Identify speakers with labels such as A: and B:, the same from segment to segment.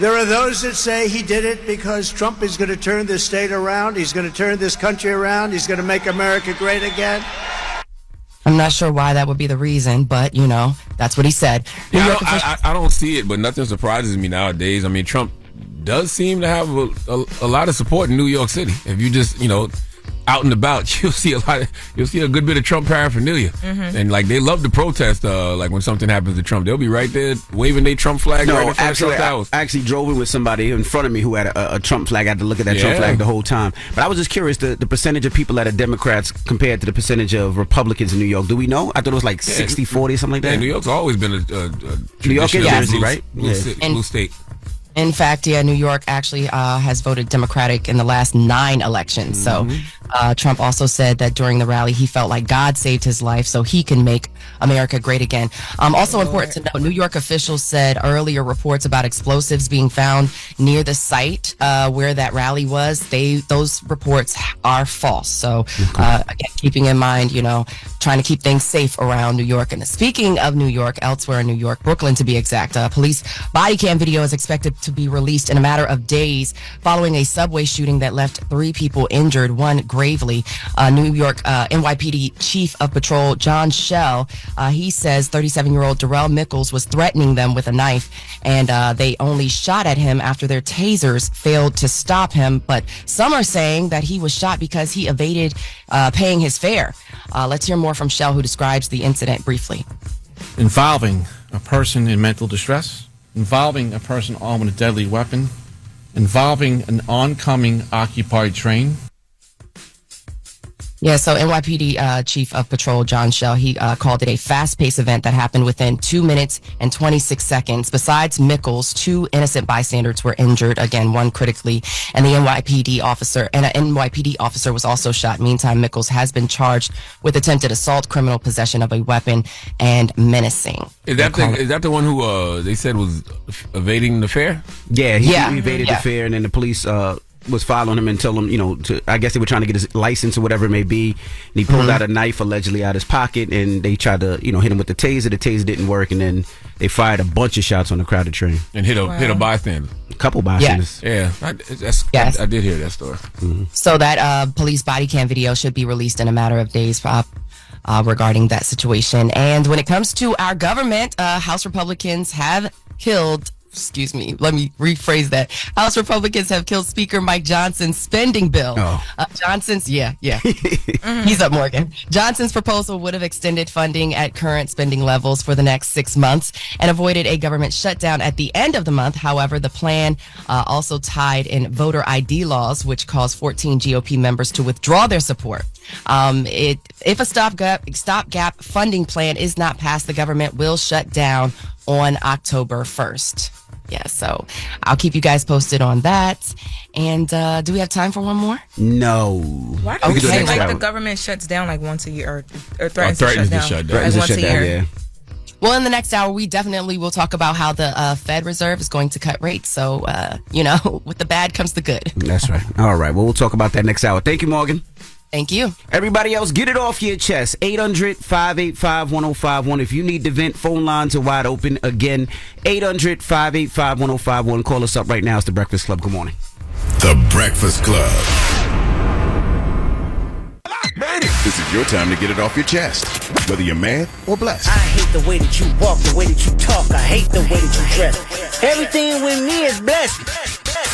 A: There are those that say he did it because Trump is going to turn this state around. He's going to turn this country around. He's going to make America great again.
B: I'm not sure why that would be the reason, but, you know, that's what he said.
C: Yeah, I don't see it, but nothing surprises me nowadays. I mean, Trump does seem to have a lot of support in New York City. If you just, you know, out and about, you'll see a good bit of Trump paraphernalia. And like they love to protest, like when something happens to Trump, they'll be right there waving their Trump flag right in front of Trump Towers.
D: I actually drove in with somebody in front of me who had a Trump flag. I had to look at that Trump flag the whole time. But I was just curious, the percentage of people that are Democrats compared to the percentage of Republicans in New York. Do we know? I thought it was like 60-40, something like that.
C: Yeah, New York's always been a
D: New York and Jersey, right?
C: Blue state.
B: In fact, New York actually has voted Democratic in the last 9 elections. So Trump also said that during the rally, he felt like God saved his life so he can make America great again. Also important to note, New York officials said earlier reports about explosives being found near the site where that rally was. Those reports are false. So again, keeping in mind, you know, trying to keep things safe around New York. And speaking of New York, elsewhere in New York, Brooklyn to be exact, police body cam video is expected to be released in a matter of days following a subway shooting that left 3 people injured, one gravely. New York NYPD Chief of Patrol John Schell, he says 37-year-old Darrell Mickles was threatening them with a knife, and they only shot at him after their tasers failed to stop him. But some are saying that he was shot because he evaded paying his fare. Let's hear more from Schell, who describes the incident briefly.
E: Involving a person in mental distress, involving a person armed with a deadly weapon, involving an oncoming occupied train.
B: Yeah, so NYPD Chief of Patrol John Schell, he called it a fast-paced event that happened within 2 minutes and 26 seconds. Besides Mickles, 2 innocent bystanders were injured, again, one critically, and an NYPD officer was also shot. Meantime, Mickles has been charged with attempted assault, criminal possession of a weapon, and menacing.
C: Is that the one who they said was evading the fare?
D: Yeah, he evaded the fare, and then the police was following him and told him, you know, I guess they were trying to get his license or whatever it may be. And he pulled out a knife allegedly out of his pocket, and they tried to, you know, hit him with the taser. The taser didn't work, and then they fired a bunch of shots on the crowded train
C: and hit a bystander.
D: A couple bystanders.
C: Yeah, I did hear that story.
B: So that police body cam video should be released in a matter of days. Regarding that situation. And when it comes to our government, House Republicans have killed. Excuse me, let me rephrase that. House Republicans have killed Speaker Mike Johnson's spending bill. Johnson's, he's up, Morgan. Johnson's proposal would have extended funding at current spending levels for the next 6 months and avoided a government shutdown at the end of the month. However, the plan also tied in voter ID laws, which caused 14 GOP members to withdraw their support. If a stopgap funding plan is not passed, the government will shut down on October 1st. Yeah, so I'll keep you guys posted on that. And do we have time for one more?
D: No.
F: Why do we say like the government shuts down like once a year or threatens to shut down like once a year?
D: Yeah.
B: Well, in the next hour, we definitely will talk about how the Fed Reserve is going to cut rates. So, you know, with the bad comes the good.
D: That's right. All right. Well, we'll talk about that next hour. Thank you, Morgan.
B: Thank you.
D: Everybody else, get it off your chest. 800-585-1051. If you need to vent, phone lines are wide open. Again, 800-585-1051. Call us up right now. It's The Breakfast Club. Good morning.
G: The Breakfast Club. This is your time to get it off your chest, whether you're mad or blessed.
H: I hate the way that you walk, the way that you talk. I hate the way that you dress. Everything with me is blessed.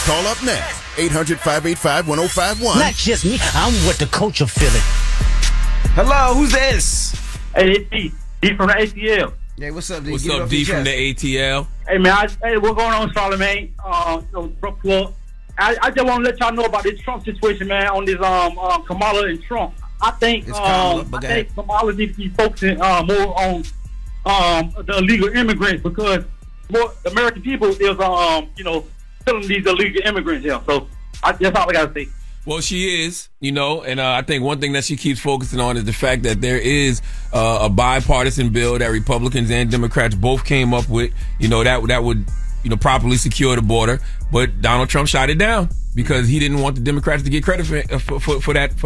G: Call up now. 800-585-1051.
H: Not just me. I'm with the culture feeling.
D: Hello, who's this?
I: Hey, it's D. D from the ATL.
D: Hey, what's up, D?
C: What's up, D from the ATL?
I: Hey, man. What's going on, Charlamagne? Brooke Club. I just want to let y'all know about this Trump situation, man, on this Kamala and Trump. I think Kamala needs to be focusing more on the illegal immigrants because more the American people is killing these illegal immigrants here. So that's all I gotta say.
C: Well, she is, and I think one thing that she keeps focusing on is the fact that there is a bipartisan bill that Republicans and Democrats both came up with, that would properly secure the border. But Donald Trump shot it down because he didn't want the Democrats to get credit for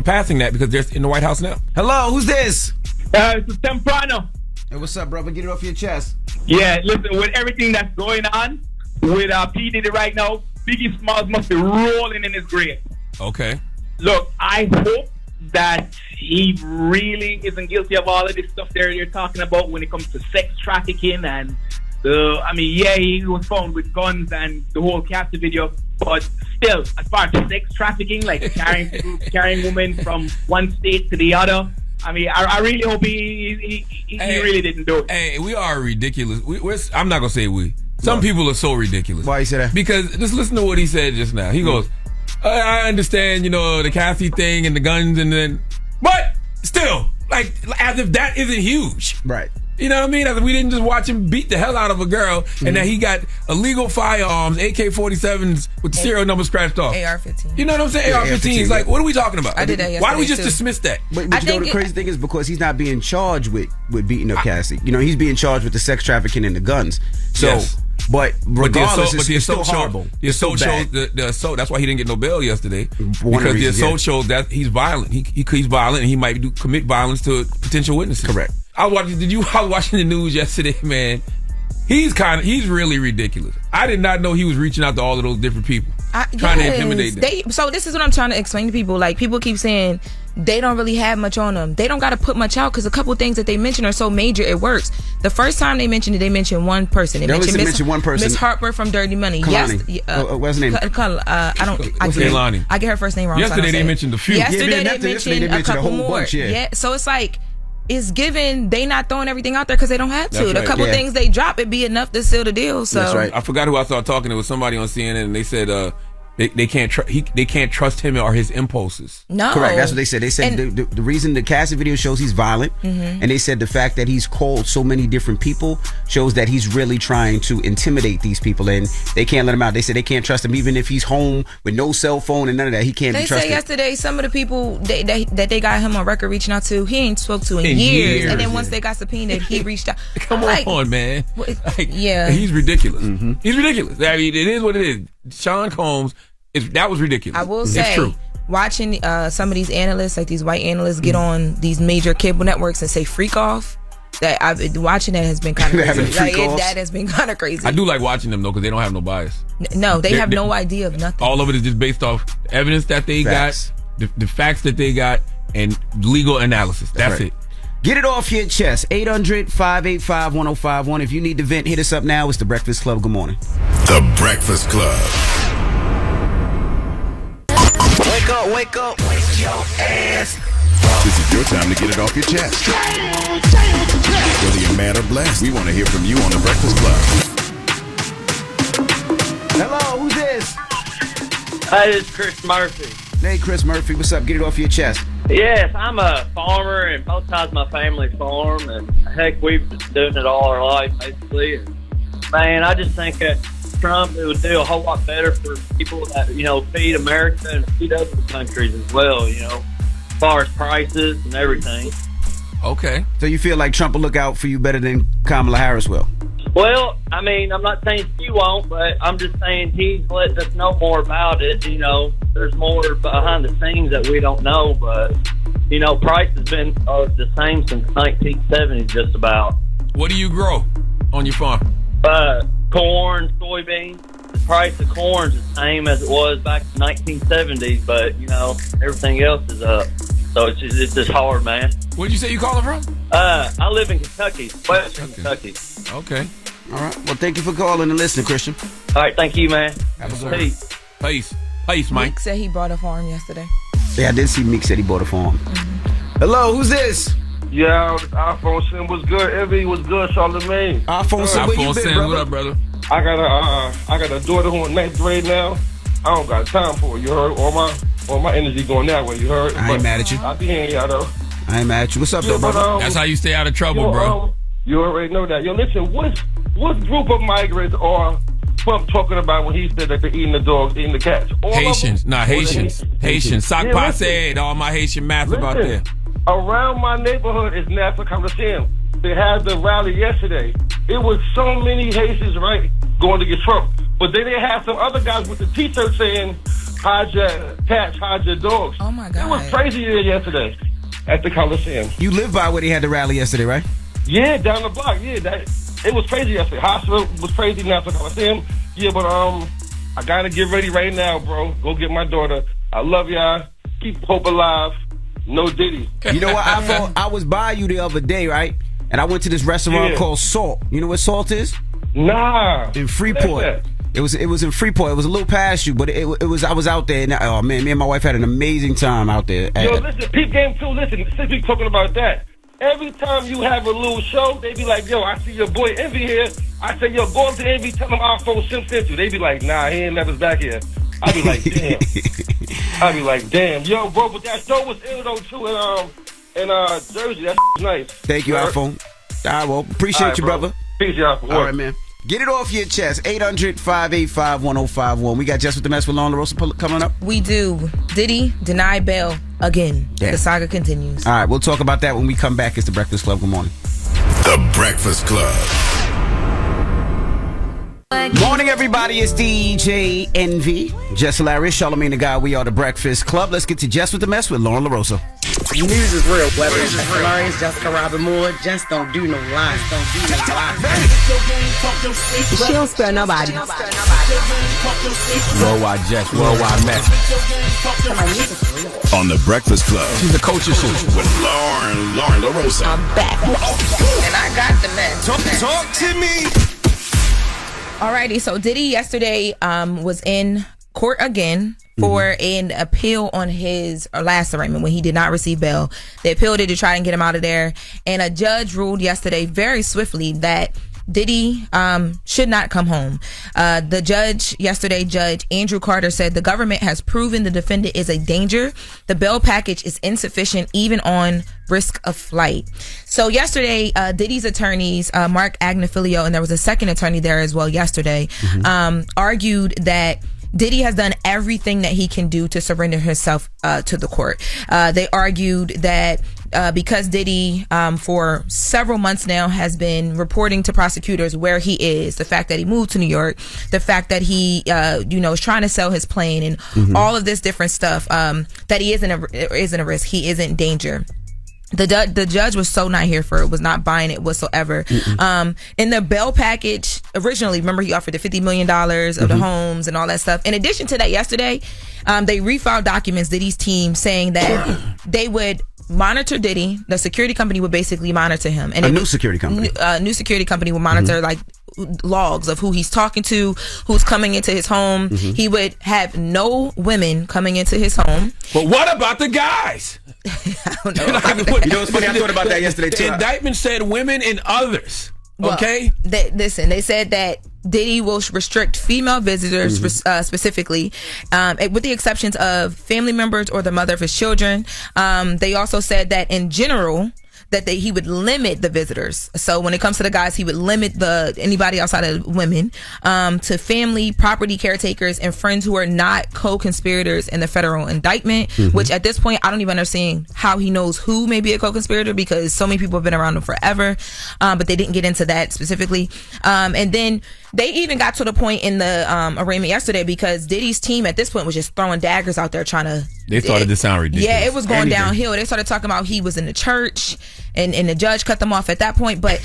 C: passing that because they're in the White House now.
D: Hello, who's this?
I: It's Temprano.
D: Hey, what's up, brother? Get it off your chest.
I: Yeah, listen, with everything that's going on, with P. Diddy right now, Biggie Smalls must be rolling in his grave.
C: Okay.
I: Look, I hope that he really isn't guilty of all of this stuff they're talking about when it comes to sex trafficking and he was found with guns and the whole Cassie video, but still, as far as sex trafficking, like carrying women from one state to the other, I really hope he really didn't do it.
C: Hey, we are ridiculous. I'm not gonna say we. Some people are so ridiculous.
D: Why you say that?
C: Because just listen to what he said just now. He goes, I understand, the Cassie thing and the guns and then, but still, like, as if that isn't huge.
D: Right.
C: You know what I mean? As if we didn't just watch him beat the hell out of a girl and that he got illegal firearms, AK-47s with the serial number scratched off.
F: AR-15.
C: You know what I'm saying? AR-15s. Like, what are we talking about?
F: I did that yesterday.
C: Why do we just dismiss that?
D: But the crazy thing is because he's not being charged with beating up Cassie. He's being charged with the sex trafficking and the guns. So,
C: yes.
D: But regardless, it's still
C: assault
D: horrible.
C: The assault shows the assault. That's why he didn't get no bail yesterday.
D: Because
C: the assault shows that he's violent. He's violent and he might commit violence to potential witnesses.
D: Correct.
C: I was watching the news yesterday, man. He's really ridiculous. I did not know he was reaching out to all of those different people, trying to intimidate them.
F: So this is what I'm trying to explain to people. Like, people keep saying they don't really have much on them. They don't got to put much out because a couple things that they mention are so major it works. The first time they mentioned it, they mentioned one person. They mentioned one person. Miss Harper from Dirty Money.
D: Kalani. What's her name?
F: I get her first name wrong.
C: Yesterday they mentioned a few.
F: Yesterday they mentioned a couple more.
D: Bunch, yeah.
F: So it's like, it's given they not throwing everything out there because they don't have to.
C: That's
F: The
C: right.
F: couple things they drop, it'd be enough to seal the deal. So
D: that's right.
C: I forgot who I saw talking. It was somebody on CNN, and they said they can't trust him or his impulses.
F: No,
D: correct. That's what they said. They said the reason the Cassie video shows he's violent, and they said the fact that he's called so many different people shows that he's really trying to intimidate these people, and they can't let him out. They said they can't trust him even if he's home with no cell phone and none of that. He can't be trusted.
F: They said yesterday some of the people that they got him on record reaching out to, he ain't spoke to in years. And then once they got subpoenaed, he reached out.
C: Come on, man.
F: Yeah,
C: he's ridiculous. He's ridiculous. I mean, it is what it is. Sean Combs. That was ridiculous.
F: I will say,
C: it's true.
F: Watching some of these analysts, like these white analysts, get on these major cable networks and say "freak off," that I've been watching, that has been kind of crazy. That has been kind of crazy.
C: I do like watching them though because they don't have no bias.
F: No, they have no idea of nothing.
C: All of it is just based off evidence that they got, the facts that they got, and legal analysis. That's it.
D: Get it off your chest. 800-585-1051. If you need to vent, hit us up now. It's The Breakfast Club. Good morning.
G: The Breakfast Club.
H: Wake up, wake your ass.
G: This is your time to get it off your chest. Whether you're mad or blessed, we want to hear from you on The Breakfast Club.
D: Hello, who's this?
J: Hi, this is Chris Murphy.
D: Hey, Chris Murphy, what's up? Get it off your chest.
J: Yes, I'm a farmer, and both sides of my family farm, and heck, we've been doing it all our life, basically. And, man, I just think that Trump, it would do a whole lot better for people that, feed America and feed other countries as well, as far as prices and everything.
C: Okay.
D: So you feel like Trump will look out for you better than Kamala Harris will?
J: Well, I mean, I'm not saying she won't, but I'm just saying he's letting us know more about it. There's more behind the scenes that we don't know, but, price has been the same since 1970, just about.
C: What do you grow on your farm?
J: Corn, soybeans. The price of corn is the same as it was back in the 1970s, but, everything else is up. So it's just hard, man.
C: Where'd you say you calling from?
J: I live in Kentucky, Western Kentucky.
C: Okay.
D: All right. Well, thank you for calling and listening, Christian.
J: All right. Thank you, man.
D: Have a good
J: Peace.
C: Peace, Mike.
F: Meek said he bought a farm yesterday.
D: Yeah, I did see Meek said he bought a farm. Hello, who's this?
K: Yeah, iPhone Sim was good. Envy was good. Charlamagne.
D: iPhone Sim, where you been, brother?
C: What up, brother?
K: I got a daughter who in 9th grade now. I don't got time for it. You heard? All my energy going that way. You heard?
D: I ain't mad at you.
K: I be hearing y'all though.
D: I ain't mad at you. What's up, though, brother?
C: That's how you stay out of trouble, bro.
K: You already know that. Yo, listen. What group of migrants are Trump talking about when he said that they're eating the dogs, eating the cats? Haitians.
C: Haitians. Sock passe. All my Haitian math about there.
K: Around my neighborhood is Nassau Coliseum. They had the rally yesterday. It was so many Haitians, right, going to get Trump. But then they had some other guys with the T-shirt saying, hide your cats, hide your dogs.
F: Oh, my God.
K: It was crazy there yesterday at the Coliseum.
D: You live by where they had the rally yesterday, right?
K: Yeah, down the block. Yeah, it was crazy yesterday. Hospital was crazy, Nassau Coliseum. Yeah, but I gotta get ready right now, bro. Go get my daughter. I love y'all. Keep hope alive. No Diddy.
D: You know what, I was by you the other day, right? And I went to this restaurant called Salt. You know what Salt is?
K: Nah.
D: In Freeport. It was in Freeport. It was a little past you, but it was. I was out there. And, oh man, me and my wife had an amazing time out there.
K: Yo, listen, Peep Game 2. Listen, since we talking about that, every time you have a little show, they be like, yo, I see your boy Envy here. I say, yo, go up to Envy, tell him our phone Sim sent you. They be like, nah, he ain't never back here. I be like, damn. Yo, bro, but that show was ill though too in Jersey. That's nice.
D: Thank you, iPhone. All right, well, appreciate you, brother.
K: Peace, y'all.
D: All right, man. Get it off your chest. 800-585-1051. We got Jess With The Mess with Lauren LaRosa coming up.
F: We do. Diddy denied bail again.
D: Yeah.
F: The saga continues.
D: All right, we'll talk about that when we come back. It's The Breakfast Club. Good morning.
G: The Breakfast Club.
D: Morning, everybody. It's DJ Envy, Jess Hilarious, Charlamagne the Guy. We are The Breakfast Club. Let's get to Jess With The Mess with Lauren LaRosa.
L: News is real, whether it's Jess Hilarious, Jessica Robin Moore, just don't do no lies,
M: She don't spare nobody.
C: Worldwide Jess, worldwide Mack.
G: On The Breakfast Club.
C: She's the coach of shit.
G: With Lauren LaRosa.
F: I'm back. And I got the mess.
G: Talk to me.
F: Alrighty, so Diddy yesterday was in court again for an appeal on his last arraignment when he did not receive bail. They appealed it to try and get him out of there, and a judge ruled yesterday very swiftly that Diddy should not come home. The judge yesterday, Judge Andrew Carter, said the government has proven the defendant is a danger. The bail package is insufficient even on risk of flight. So yesterday, Diddy's attorneys, Mark Agnifilio, and there was a second attorney there as well yesterday, argued that Diddy has done everything that he can do to surrender himself to the court. They argued that because Diddy for several months now has been reporting to prosecutors where he is, the fact that he moved to New York, the fact that he is trying to sell his plane and all of this different stuff, that he isn't a risk, he isn't in danger. The judge was so not here for it, was not buying it whatsoever. In the bail package, originally, remember he offered the $50 million of the homes and all that stuff. In addition to that, yesterday, they refiled documents, Diddy's team, saying that they would monitor Diddy. The security company would basically monitor him. And
D: new security company.
F: New security company would monitor like logs of who he's talking to, who's coming into his home. He would have no women coming into his home.
N: But what about the guys?
F: I don't know.
D: You know what's funny? I thought about that yesterday too.
N: The indictment said women and others. Okay?
F: Well, they said that Diddy will restrict female visitors specifically, with the exceptions of family members or the mother of his children. They also said that in general, that he would limit the visitors. So when it comes to the guys, he would limit anybody outside of women to family, property caretakers, and friends who are not co-conspirators in the federal indictment, which at this point, I don't even understand how he knows who may be a co-conspirator because so many people have been around him forever, but they didn't get into that specifically. And then they even got to the point in the arraignment yesterday because Diddy's team at this point was just throwing daggers out there trying to...
C: They started to sound ridiculous.
F: Yeah, it was going downhill. They started talking about he was in the church and the judge cut them off at that point. But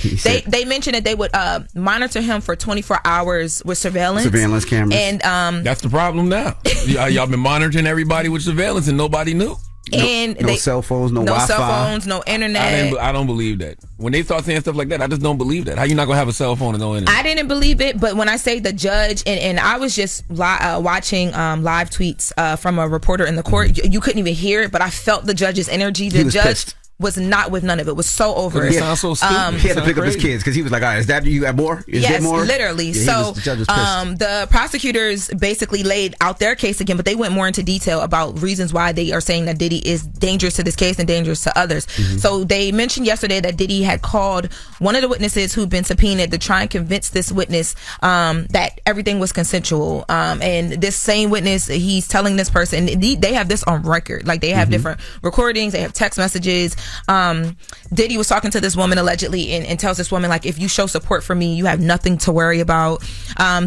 F: they mentioned that they would monitor him for 24 hours with surveillance.
D: Surveillance cameras.
F: And
C: that's the problem now. Y'all been monitoring everybody with surveillance and nobody knew.
D: No cell phones, no Wi-Fi.
F: No cell phones, no internet.
C: I don't believe that. When they start saying stuff like that, I just don't believe that. How you not gonna have a cell phone and no internet?
F: I didn't believe it, but when I say the judge, and I was just watching live tweets from a reporter in the court, you couldn't even hear it, but I felt the judge's energy. The judge
D: pissed.
F: Was not with none of it. Was so over it.
C: Sounds so stupid.
D: He had to pick up his kids because he was like, all right, is that you got more? Is there more?
F: Literally.
D: Yeah,
F: so the prosecutors basically laid out their case again, but they went more into detail about reasons why they are saying that Diddy is dangerous to this case and dangerous to others. So they mentioned yesterday that Diddy had called one of the witnesses who'd been subpoenaed to try and convince this witness that everything was consensual. And this same witness, he's telling this person, they have this on record. Like they have different recordings, they have text messages. Diddy was talking to this woman allegedly and tells this woman, like, if you show support for me, you have nothing to worry about.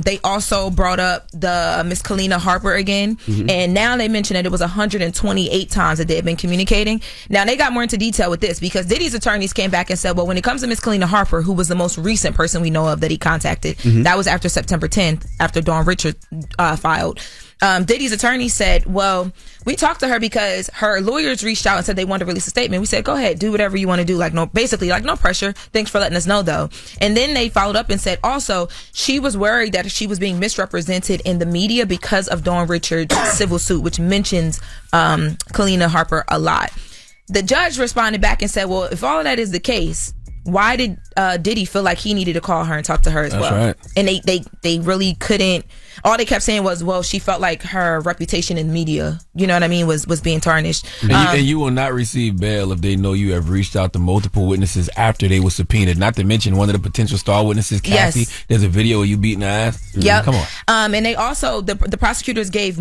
F: They also brought up the Miss Kalina Harper again, and now they mentioned that it was 128 times that they had been communicating. Now they got more into detail with this because Diddy's attorneys came back and said, well, when it comes to Miss Kalina Harper, who was the most recent person we know of that he contacted, that was after September 10th, after Dawn Richard filed. Diddy's attorney said, well, we talked to her because her lawyers reached out and said they wanted to release a statement. We said, go ahead, do whatever you want to do. Like, no, basically, like, no pressure. Thanks for letting us know, though. And then they followed up and said, also, she was worried that she was being misrepresented in the media because of Dawn Richard's civil suit, which mentions Kalina Harper a lot. The judge responded back and said, well, if all of that is the case, why did Diddy feel like he needed to call her and talk to her as well? Right. And they really couldn't. All they kept saying was, well, she felt like her reputation in media, you know what I mean, was being tarnished.
C: And you will not receive bail if they know you have reached out to multiple witnesses after they were subpoenaed. Not to mention one of the potential star witnesses, Cassie. Yes. There's a video of you beating her ass.
F: Yep.
C: Come on.
F: And they also, the prosecutors gave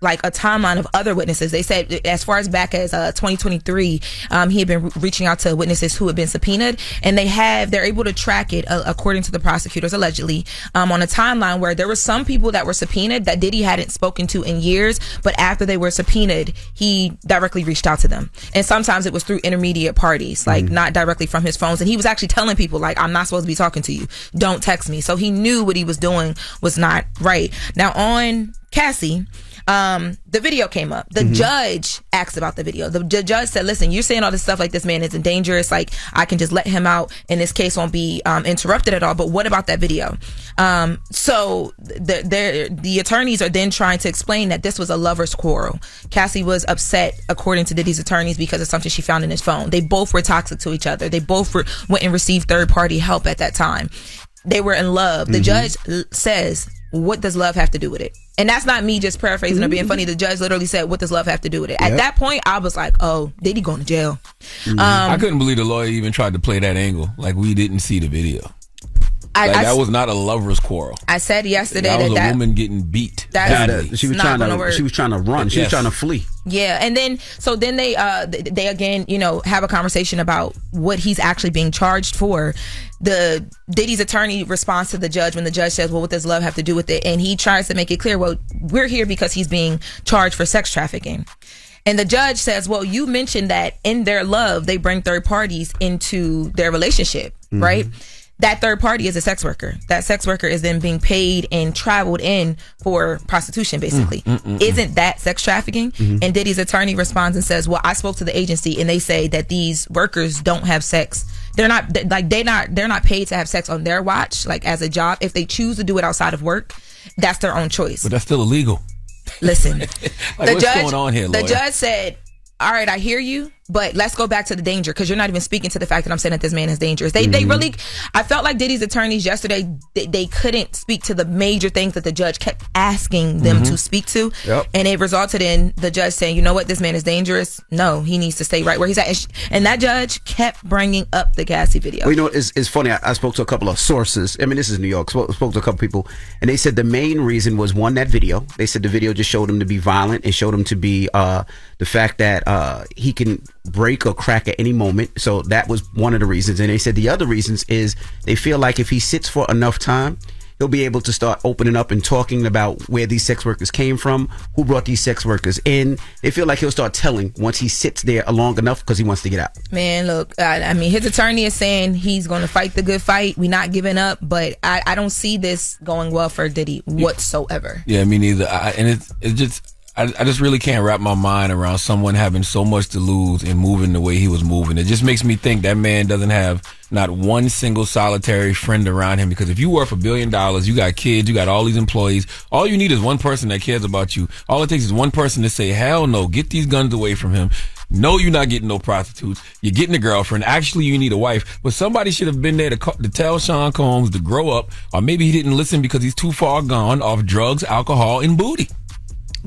F: like a timeline of other witnesses. They said as far as back as 2023, he had been reaching out to witnesses who had been subpoenaed, and they're able to track it according to the prosecutors allegedly on a timeline where there were some people that were subpoenaed that Diddy hadn't spoken to in years, but after they were subpoenaed, he directly reached out to them. And sometimes it was through intermediate parties, like not directly from his phones. And he was actually telling people, like, I'm not supposed to be talking to you. Don't text me. So he knew what he was doing was not right. Now on Cassie, the video came up. The judge asked about the video. The judge said, listen, you're saying all this stuff like this man isn't dangerous, like I can just let him out and this case won't be interrupted at all, but what about that video? So the attorneys are then trying to explain that this was a lover's quarrel. Cassie was upset, according to Diddy's attorneys, because of something she found in his phone. They both were toxic to each other. They both went and received third-party help at that time. They were in love. The judge says, what does love have to do with it? And that's not me just paraphrasing or being funny. The judge literally said, what does love have to do with it? At that point, I was like, oh, Diddy going to jail.
C: I couldn't believe the lawyer even tried to play that angle. Like, we didn't see the video. That was not a lover's quarrel.
F: I said yesterday
C: that was a woman getting beat.
D: She was trying to run. She was trying to flee.
F: Yeah, and then they again, have a conversation about what he's actually being charged for. The Diddy's attorney responds to the judge when the judge says, well, what does love have to do with it? And he tries to make it clear, well, we're here because he's being charged for sex trafficking. And the judge says, well, you mentioned that in their love, they bring third parties into their relationship, right? That third party is a sex worker. That sex worker is then being paid and traveled in for prostitution, basically. Isn't that sex trafficking? And Diddy's attorney responds and says, well, I spoke to the agency and they say that these workers don't have sex. They're not paid to have sex on their watch, like as a job. If they choose to do it outside of work, that's their own choice.
C: But that's still illegal.
F: Listen,
C: what's going on here, lawyer?
F: The judge said, all right, I hear you, but let's go back to the danger, because you're not even speaking to the fact that I'm saying that this man is dangerous. They really, I felt like Diddy's attorneys yesterday, they couldn't speak to the major things that the judge kept asking them to speak to. And it resulted in the judge saying, you know what, this man is dangerous. No, he needs to stay right where he's at. And that judge kept bringing up the Cassie video.
D: Well, it's funny. I spoke to a couple of sources. I mean, this is New York. Spoke to a couple people, and they said the main reason was, one, that video. They said the video just showed him to be violent. It showed him to be the fact that he can break or crack at any moment. So that was one of the reasons. And they said the other reasons is they feel like if he sits for enough time, he'll be able to start opening up and talking about where these sex workers came from, who brought these sex workers in. They feel like he'll start telling once he sits there long enough, because he wants to get out.
F: Man, look, I mean, his attorney is saying he's going to fight the good fight. We're not giving up, but I don't see this going well for Diddy whatsoever.
C: Yeah, me neither. I just really can't wrap my mind around someone having so much to lose and moving the way he was moving. It just makes me think that man doesn't have not one single solitary friend around him, because if you worth $1 billion, you got kids, you got all these employees, all you need is one person that cares about you. All it takes is one person to say, hell no, get these guns away from him. No, you're not getting no prostitutes. You're getting a girlfriend. Actually, you need a wife. But somebody should have been there to tell Sean Combs to grow up, or maybe he didn't listen because he's too far gone off drugs, alcohol, and booty.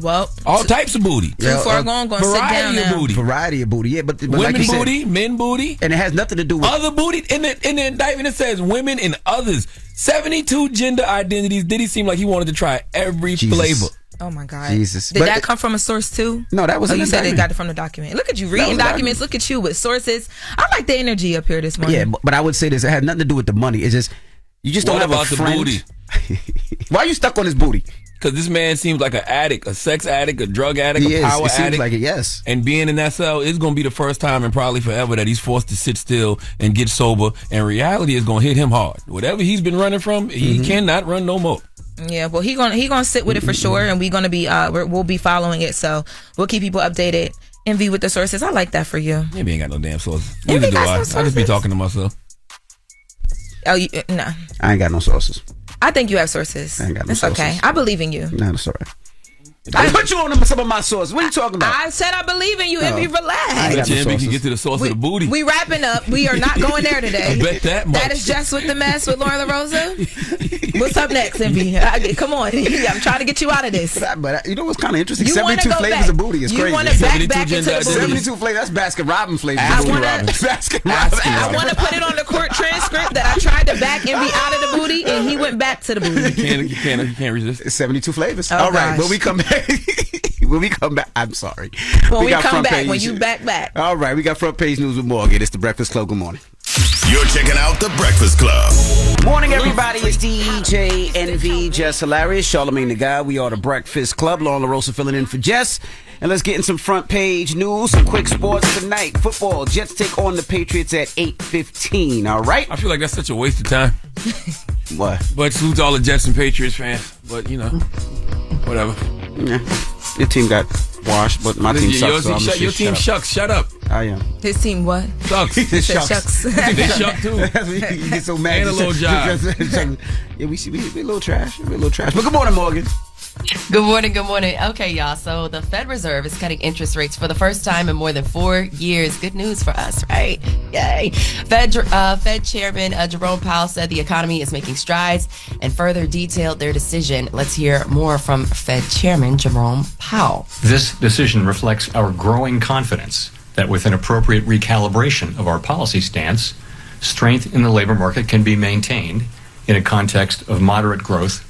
F: Well,
C: all types of booty.
F: Too far gone, going to sit down now.
D: Variety of booty, yeah. But
C: women
D: like
C: booty, men booty.
D: And it has nothing to do with
C: other booty. In the indictment, it says women and others. 72 gender identities. Did he seem like he wanted to try every flavor?
F: Oh my God.
D: Jesus.
F: Did that come from a source too?
D: No, that was
F: Oh,
D: an
F: you said they
D: indictment.
F: got it from the document. Look at you reading documents. Look at you with sources. I like the energy up here this morning.
D: Yeah, but I would say this. It had nothing to do with the money. It's just, you just don't
C: What
D: have
C: about
D: a friend.
C: the booty?
D: Why are you stuck on his booty?
C: Because this man seems like an addict, a sex addict, a drug addict,
D: He
C: a
D: is.
C: power
D: It seems
C: addict.
D: like it, yes.
C: And being in that cell is going to be the first time and probably forever that he's forced to sit still and get sober. And reality is going to hit him hard. Whatever he's been running from, he cannot run no more.
F: Yeah, well, he gonna sit with it for sure, and we're gonna be we'll be following it. So we'll keep people updated. Envy with the sources. I like that for you.
C: Envy ain't got no damn sources. Neither do I. I just be talking to myself.
F: Oh, no.
D: I ain't got no sources.
F: I think you have sources.
D: I ain't got no
F: It's
D: sources.
F: okay. I believe in you.
D: No, that's all right. I put you on some of my sources. What are you talking about?
F: I said I believe in you. Envy,
D: I
F: relax.
D: got no
C: Envy can
D: sources.
C: get to the source of the booty.
F: We wrapping up. We are not going there today.
C: I bet that much.
F: That is Jess with the Mess with Lauren LaRosa. What's up next, Envy? Come on. I'm trying to get you out of this.
D: But you know what's kind of interesting?
F: You wanna
D: 72
F: go
D: flavors
F: back.
D: of booty is
F: You
D: crazy.
F: wanna back into the booty.
D: 72 flavors. That's Baskin Robbins flavors. Baskin
F: I want to put it on the court transcript that I tried to back Envy out of the booty, and he went back to the booty.
C: You can't resist.
D: It's 72 flavors.
F: Oh,
D: all right,
F: gosh.
D: when we come back, I'm sorry.
F: When we
D: got
F: come
D: front
F: back,
D: page.
F: when you back.
D: All right, we got front page news with Morgan. It's the Breakfast Club. Good morning.
G: You're checking out the Breakfast Club.
D: Morning, everybody. It's DJ Envy, Jess Hilarious, Charlamagne the Guy. We are the Breakfast Club. Lauren LaRosa filling in for Jess. And let's get in some front page news, some quick sports tonight. Football, Jets take on the Patriots at 8:15. All right?
C: I feel like that's such a waste of time.
D: What?
C: But salute to all the Jets and Patriots fans. But, you know, whatever.
D: Yeah. Your team got washed, but my team sucks. So I'm just
C: your team shucks. Shut up.
D: I am.
F: His team what?
C: Sucks.
D: It
F: shucks.
D: shucks.
C: They shuck too.
D: You get so mad.
C: Ain't a little job.
D: Yeah, we a little trash. We're a little trash. But good morning, Morgan.
B: Good morning. Okay, y'all. So the Fed Reserve is cutting interest rates for the first time in more than 4 years. Good news for us, right? Yay. Fed Chairman Jerome Powell said the economy is making strides and further detailed their decision. Let's hear more from Fed Chairman Jerome Powell.
O: This decision reflects our growing confidence that with an appropriate recalibration of our policy stance, strength in the labor market can be maintained in a context of moderate growth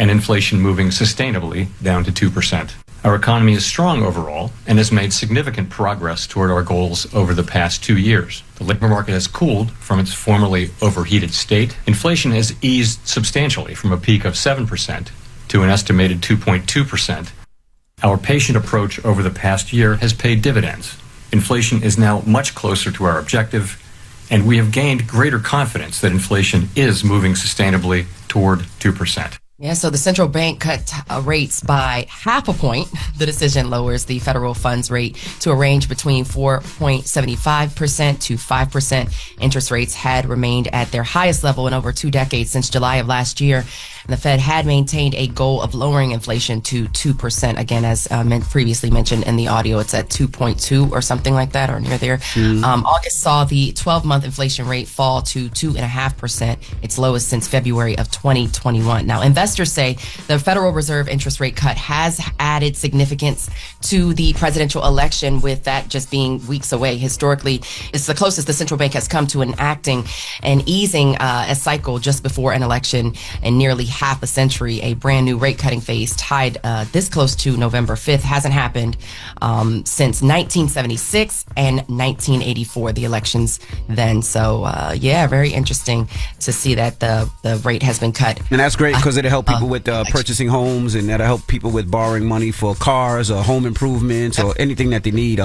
O: and inflation moving sustainably down to 2%. Our economy is strong overall and has made significant progress toward our goals over the past 2 years. The labor market has cooled from its formerly overheated state. Inflation has eased substantially from a peak of 7% to an estimated 2.2%. Our patient approach over the past year has paid dividends. Inflation is now much closer to our objective, and we have gained greater confidence that inflation is moving sustainably toward 2%.
B: Yeah, so the central bank cut rates by 0.5 point. The decision lowers the federal funds rate to a range between 4.75% to 5%. Interest rates had remained at their highest level in over 2 decades since July of last year. And the Fed had maintained a goal of lowering inflation to 2%. Again, as previously mentioned in the audio, it's at 2.2 or something like that, or near there. August saw the 12-month inflation rate fall to 2.5%, its lowest since February of 2021. Now, investors say the Federal Reserve interest rate cut has added significance to the presidential election, with that just being weeks away. Historically, it's the closest the central bank has come to enacting and easing a cycle just before an election in nearly half a century. A brand new rate cutting phase tied this close to November 5th hasn't happened since 1976 and 1984, the elections then. So yeah, very interesting to see that the rate has been cut.
D: And that's great because it'll help people with purchasing homes, and that'll help people with borrowing money for cars or home improvements or anything that they need,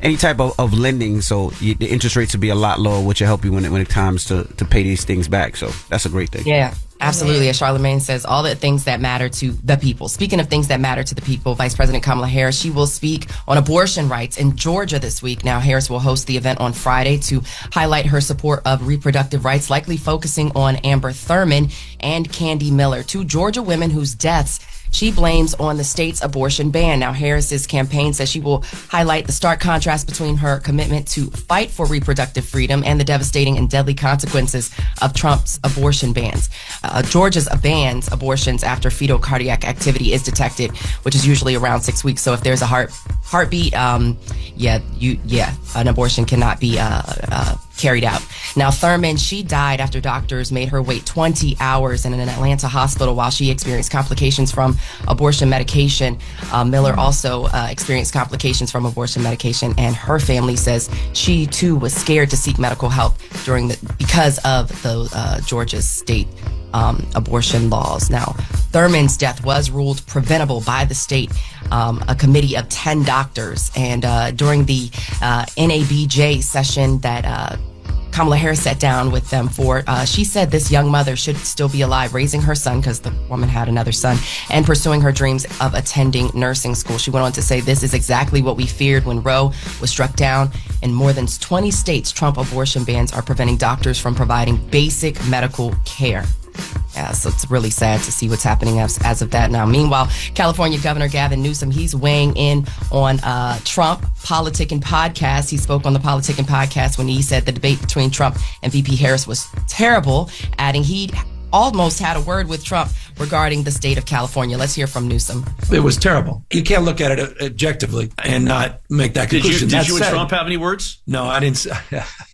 D: any type of lending. So the interest rates will be a lot lower, which will help you when it comes to pay these things back. So that's a great thing.
B: Yeah. Absolutely. As Charlamagne says, all the things that matter to the people. Speaking of things that matter to the people, Vice President Kamala Harris, she will speak on abortion rights in Georgia this week. Now, Harris will host the event on Friday to highlight her support of reproductive rights, likely focusing on Amber Thurman and Candy Miller, 2 Georgia women whose deaths she blames on the state's abortion ban. Now, Harris's campaign says she will highlight the stark contrast between her commitment to fight for reproductive freedom and the devastating and deadly consequences of Trump's abortion bans. Georgia's bans abortions after fetal cardiac activity is detected, which is usually around 6 weeks. So if there's a heartbeat, an abortion cannot be carried out. Now, Thurman, she died after doctors made her wait 20 hours in an Atlanta hospital while she experienced complications from abortion medication. Miller also experienced complications from abortion medication, and her family says she too was scared to seek medical help because of the Georgia's state abortion laws. Now, Thurman's death was ruled preventable by the state, a committee of 10 doctors. And during the NABJ session that Kamala Harris sat down with them for, she said this young mother should still be alive, raising her son, because the woman had another son, and pursuing her dreams of attending nursing school. She went on to say, this is exactly what we feared when Roe was struck down. In more than 20 states, Trump abortion bans are preventing doctors from providing basic medical care. Yeah, so it's really sad to see what's happening as of that now. Meanwhile, California Governor Gavin Newsom, he's weighing in on Trump Politicking Podcast. He spoke on the Politicking Podcast when he said the debate between Trump and VP Harris was terrible, adding he almost had a word with Trump regarding the state of California. Let's hear from Newsom.
N: It was terrible. You can't look at it objectively and not make that conclusion.
P: Did you and Trump have any words?
N: No, I didn't.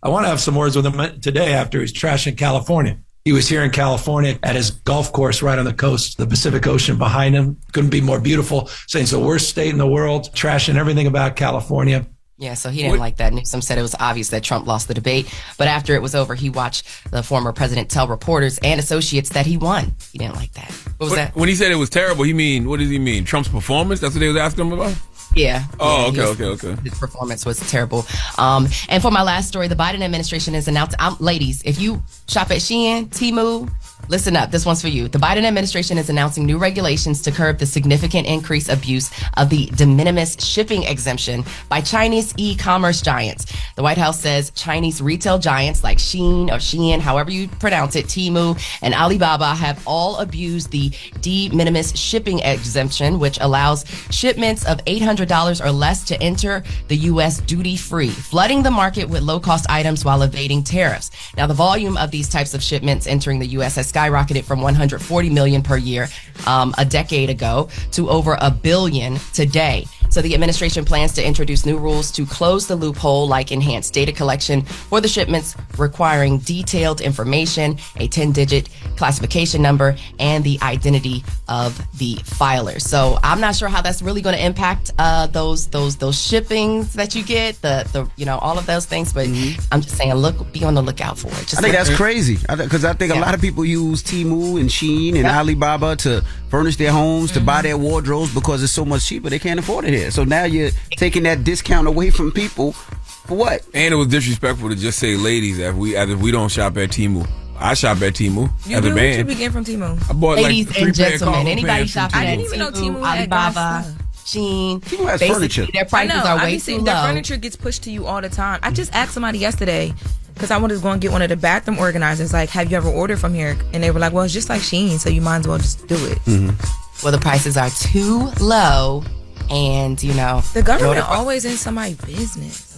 N: I want to have some words with him today after he's trashing California. He was here in California at his golf course right on the coast, the Pacific Ocean behind him. Couldn't be more beautiful, saying it's the worst state in the world, trashing everything about California.
B: Yeah, so he didn't like that. Newsom said it was obvious that Trump lost the debate. But after it was over, he watched the former president tell reporters and associates that he won. He didn't like that. What was that?
C: When he said it was terrible, what does he mean? Trump's performance? That's what they was asking him about?
B: Yeah.
C: Oh, okay.
B: His performance was terrible. And for my last story, the Biden administration has announced, ladies, if you shop at Shein, Temu, listen up. This one's for you. The Biden administration is announcing new regulations to curb the significant increased abuse of the de minimis shipping exemption by Chinese e-commerce giants. The White House says Chinese retail giants like Shein or Shein, however you pronounce it, Temu and Alibaba have all abused the de minimis shipping exemption, which allows shipments of $800 or less to enter the U.S. duty-free, flooding the market with low-cost items while evading tariffs. Now, the volume of these types of shipments entering the U.S. has skyrocketed from 140 million per year a decade ago to over 1 billion today. So the administration plans to introduce new rules to close the loophole, like enhanced data collection for the shipments requiring detailed information, a 10-digit classification number, and the identity of the filer. So I'm not sure how that's really going to impact those shippings that you get, the all of those things. But I'm just saying, be on the lookout for it.
D: I think that's crazy, because I think a lot of people use Temu and Shein and Alibaba to furnish their homes, to buy their wardrobes, because it's so much cheaper. They can't afford it here. So now you're taking that discount away from people for what?
C: And it was disrespectful to just say ladies as if we don't shop at Temu. I shop at Temu as a man.
F: What you begin from Temu?
C: I bought
B: ladies
C: like 3
B: and
C: pair of
B: gentlemen,
C: cargo
B: anybody
C: pants from
B: shopping
F: I
B: at
F: didn't even know Temu had
B: Alibaba, Shein.
D: Temu has
B: basically
D: furniture.
B: Their prices are way too low.
F: Their furniture gets pushed to you all the time. I just asked somebody yesterday, because I wanted to go and get one of the bathroom organizers, like, have you ever ordered from here? And they were like, well, it's just like Shein, so you might as well just do it.
B: Well, the prices are too low, and
F: the government always in somebody's business.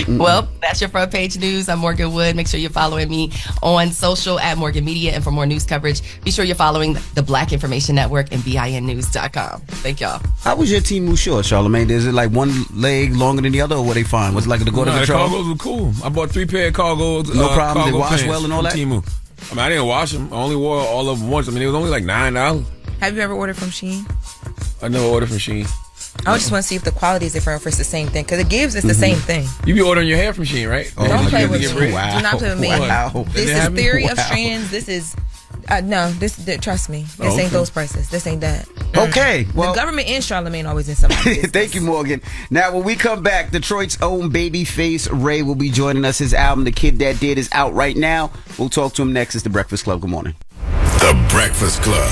B: Well, that's your front page news. I'm Morgan Wood. Make sure you're following me on social at Morgan Media, and for more news coverage, be sure you're following the Black Information Network and BINnews.com. Thank y'all.
D: How was your Temu short, Charlamagne? Is it like one leg longer than the other, or what they find? Was it like the go to
C: the
D: control?
C: cargos were cool. I bought 3 pair of cargos.
D: No problem. They wash
C: pants
D: well and all that?
C: Temu. I mean, I didn't wash them. I only wore all of them once. I mean, it was only like $9.
F: Have you ever ordered from Shein?
C: I never ordered from Shein.
F: I just want to see if the quality is different, or if it's the same thing. Because it gives us the same thing.
C: You be ordering your hair from Shein, right?
F: Don't play with me.
D: Wow.
F: Do not play with me.
D: Wow.
F: This is theory of strands. This is no. Trust me. This ain't those prices. This ain't that.
D: Okay. Well,
F: the government and Charlamagne always in somebody's business.
D: Thank you, Morgan. Now, when we come back, Detroit's own Babyface Ray will be joining us. His album, The Kid That Did, is out right now. We'll talk to him next. It's The Breakfast Club. Good morning.
G: The Breakfast Club.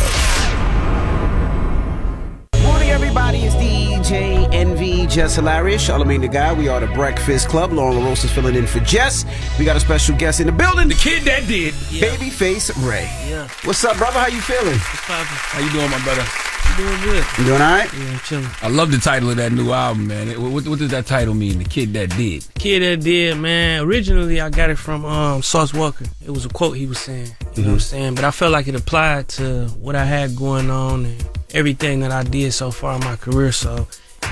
D: Morning, everybody. It's DJ Envy, Jess Hilarious, Charlamagne the Guy. We are The Breakfast Club. Lauren LaRosa is filling in for Jess. We got a special guest in the building.
N: The Kid That Did.
D: Babyface Ray.
P: Yeah.
D: What's up, brother? How you feeling?
P: How
C: you doing, my brother?
P: Doing good.
D: You doing all right?
P: Yeah, I'm chilling.
C: I love the title of that new album, man. What does that title mean? The Kid That Did.
P: Kid That Did, man. Originally, I got it from Sauce Walker. It was a quote he was saying. You know what I'm saying? But I felt like it applied to what I had going on and everything that I did so far in my career. So